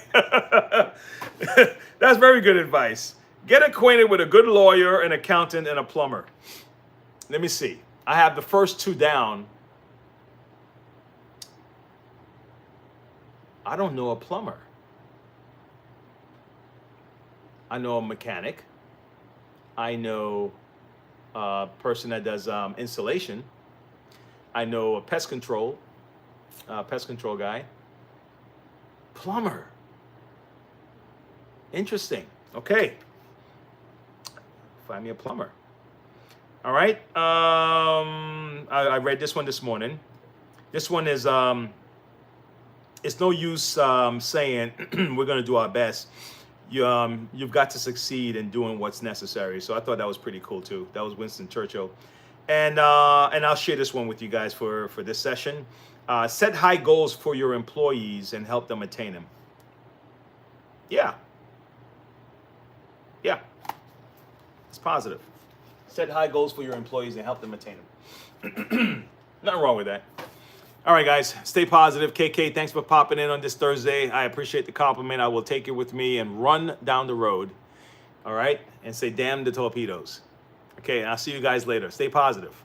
That's very good advice. Get acquainted with a good lawyer, an accountant, and a plumber. Let me see. I have the first 2 down. I don't know a plumber. I know a mechanic. I know a person that does installation. I know a pest control guy. Plumber. Interesting. Okay. Find me a plumber. All right. I read this one this morning. This one is it's no use saying we're going to do our best. You've got to succeed in doing what's necessary. So I thought that was pretty cool too. That was Winston Churchill, and I'll share this one with you guys for this session. Set high goals for your employees and help them attain them. Yeah, yeah, it's positive. Set high goals for your employees and help them attain them. Nothing wrong with that. All right, guys, stay positive. KK, thanks for popping in on this Thursday. I appreciate the compliment. I will take it with me and run down the road, all right, and say, damn the torpedoes. Okay, I'll see you guys later. Stay positive.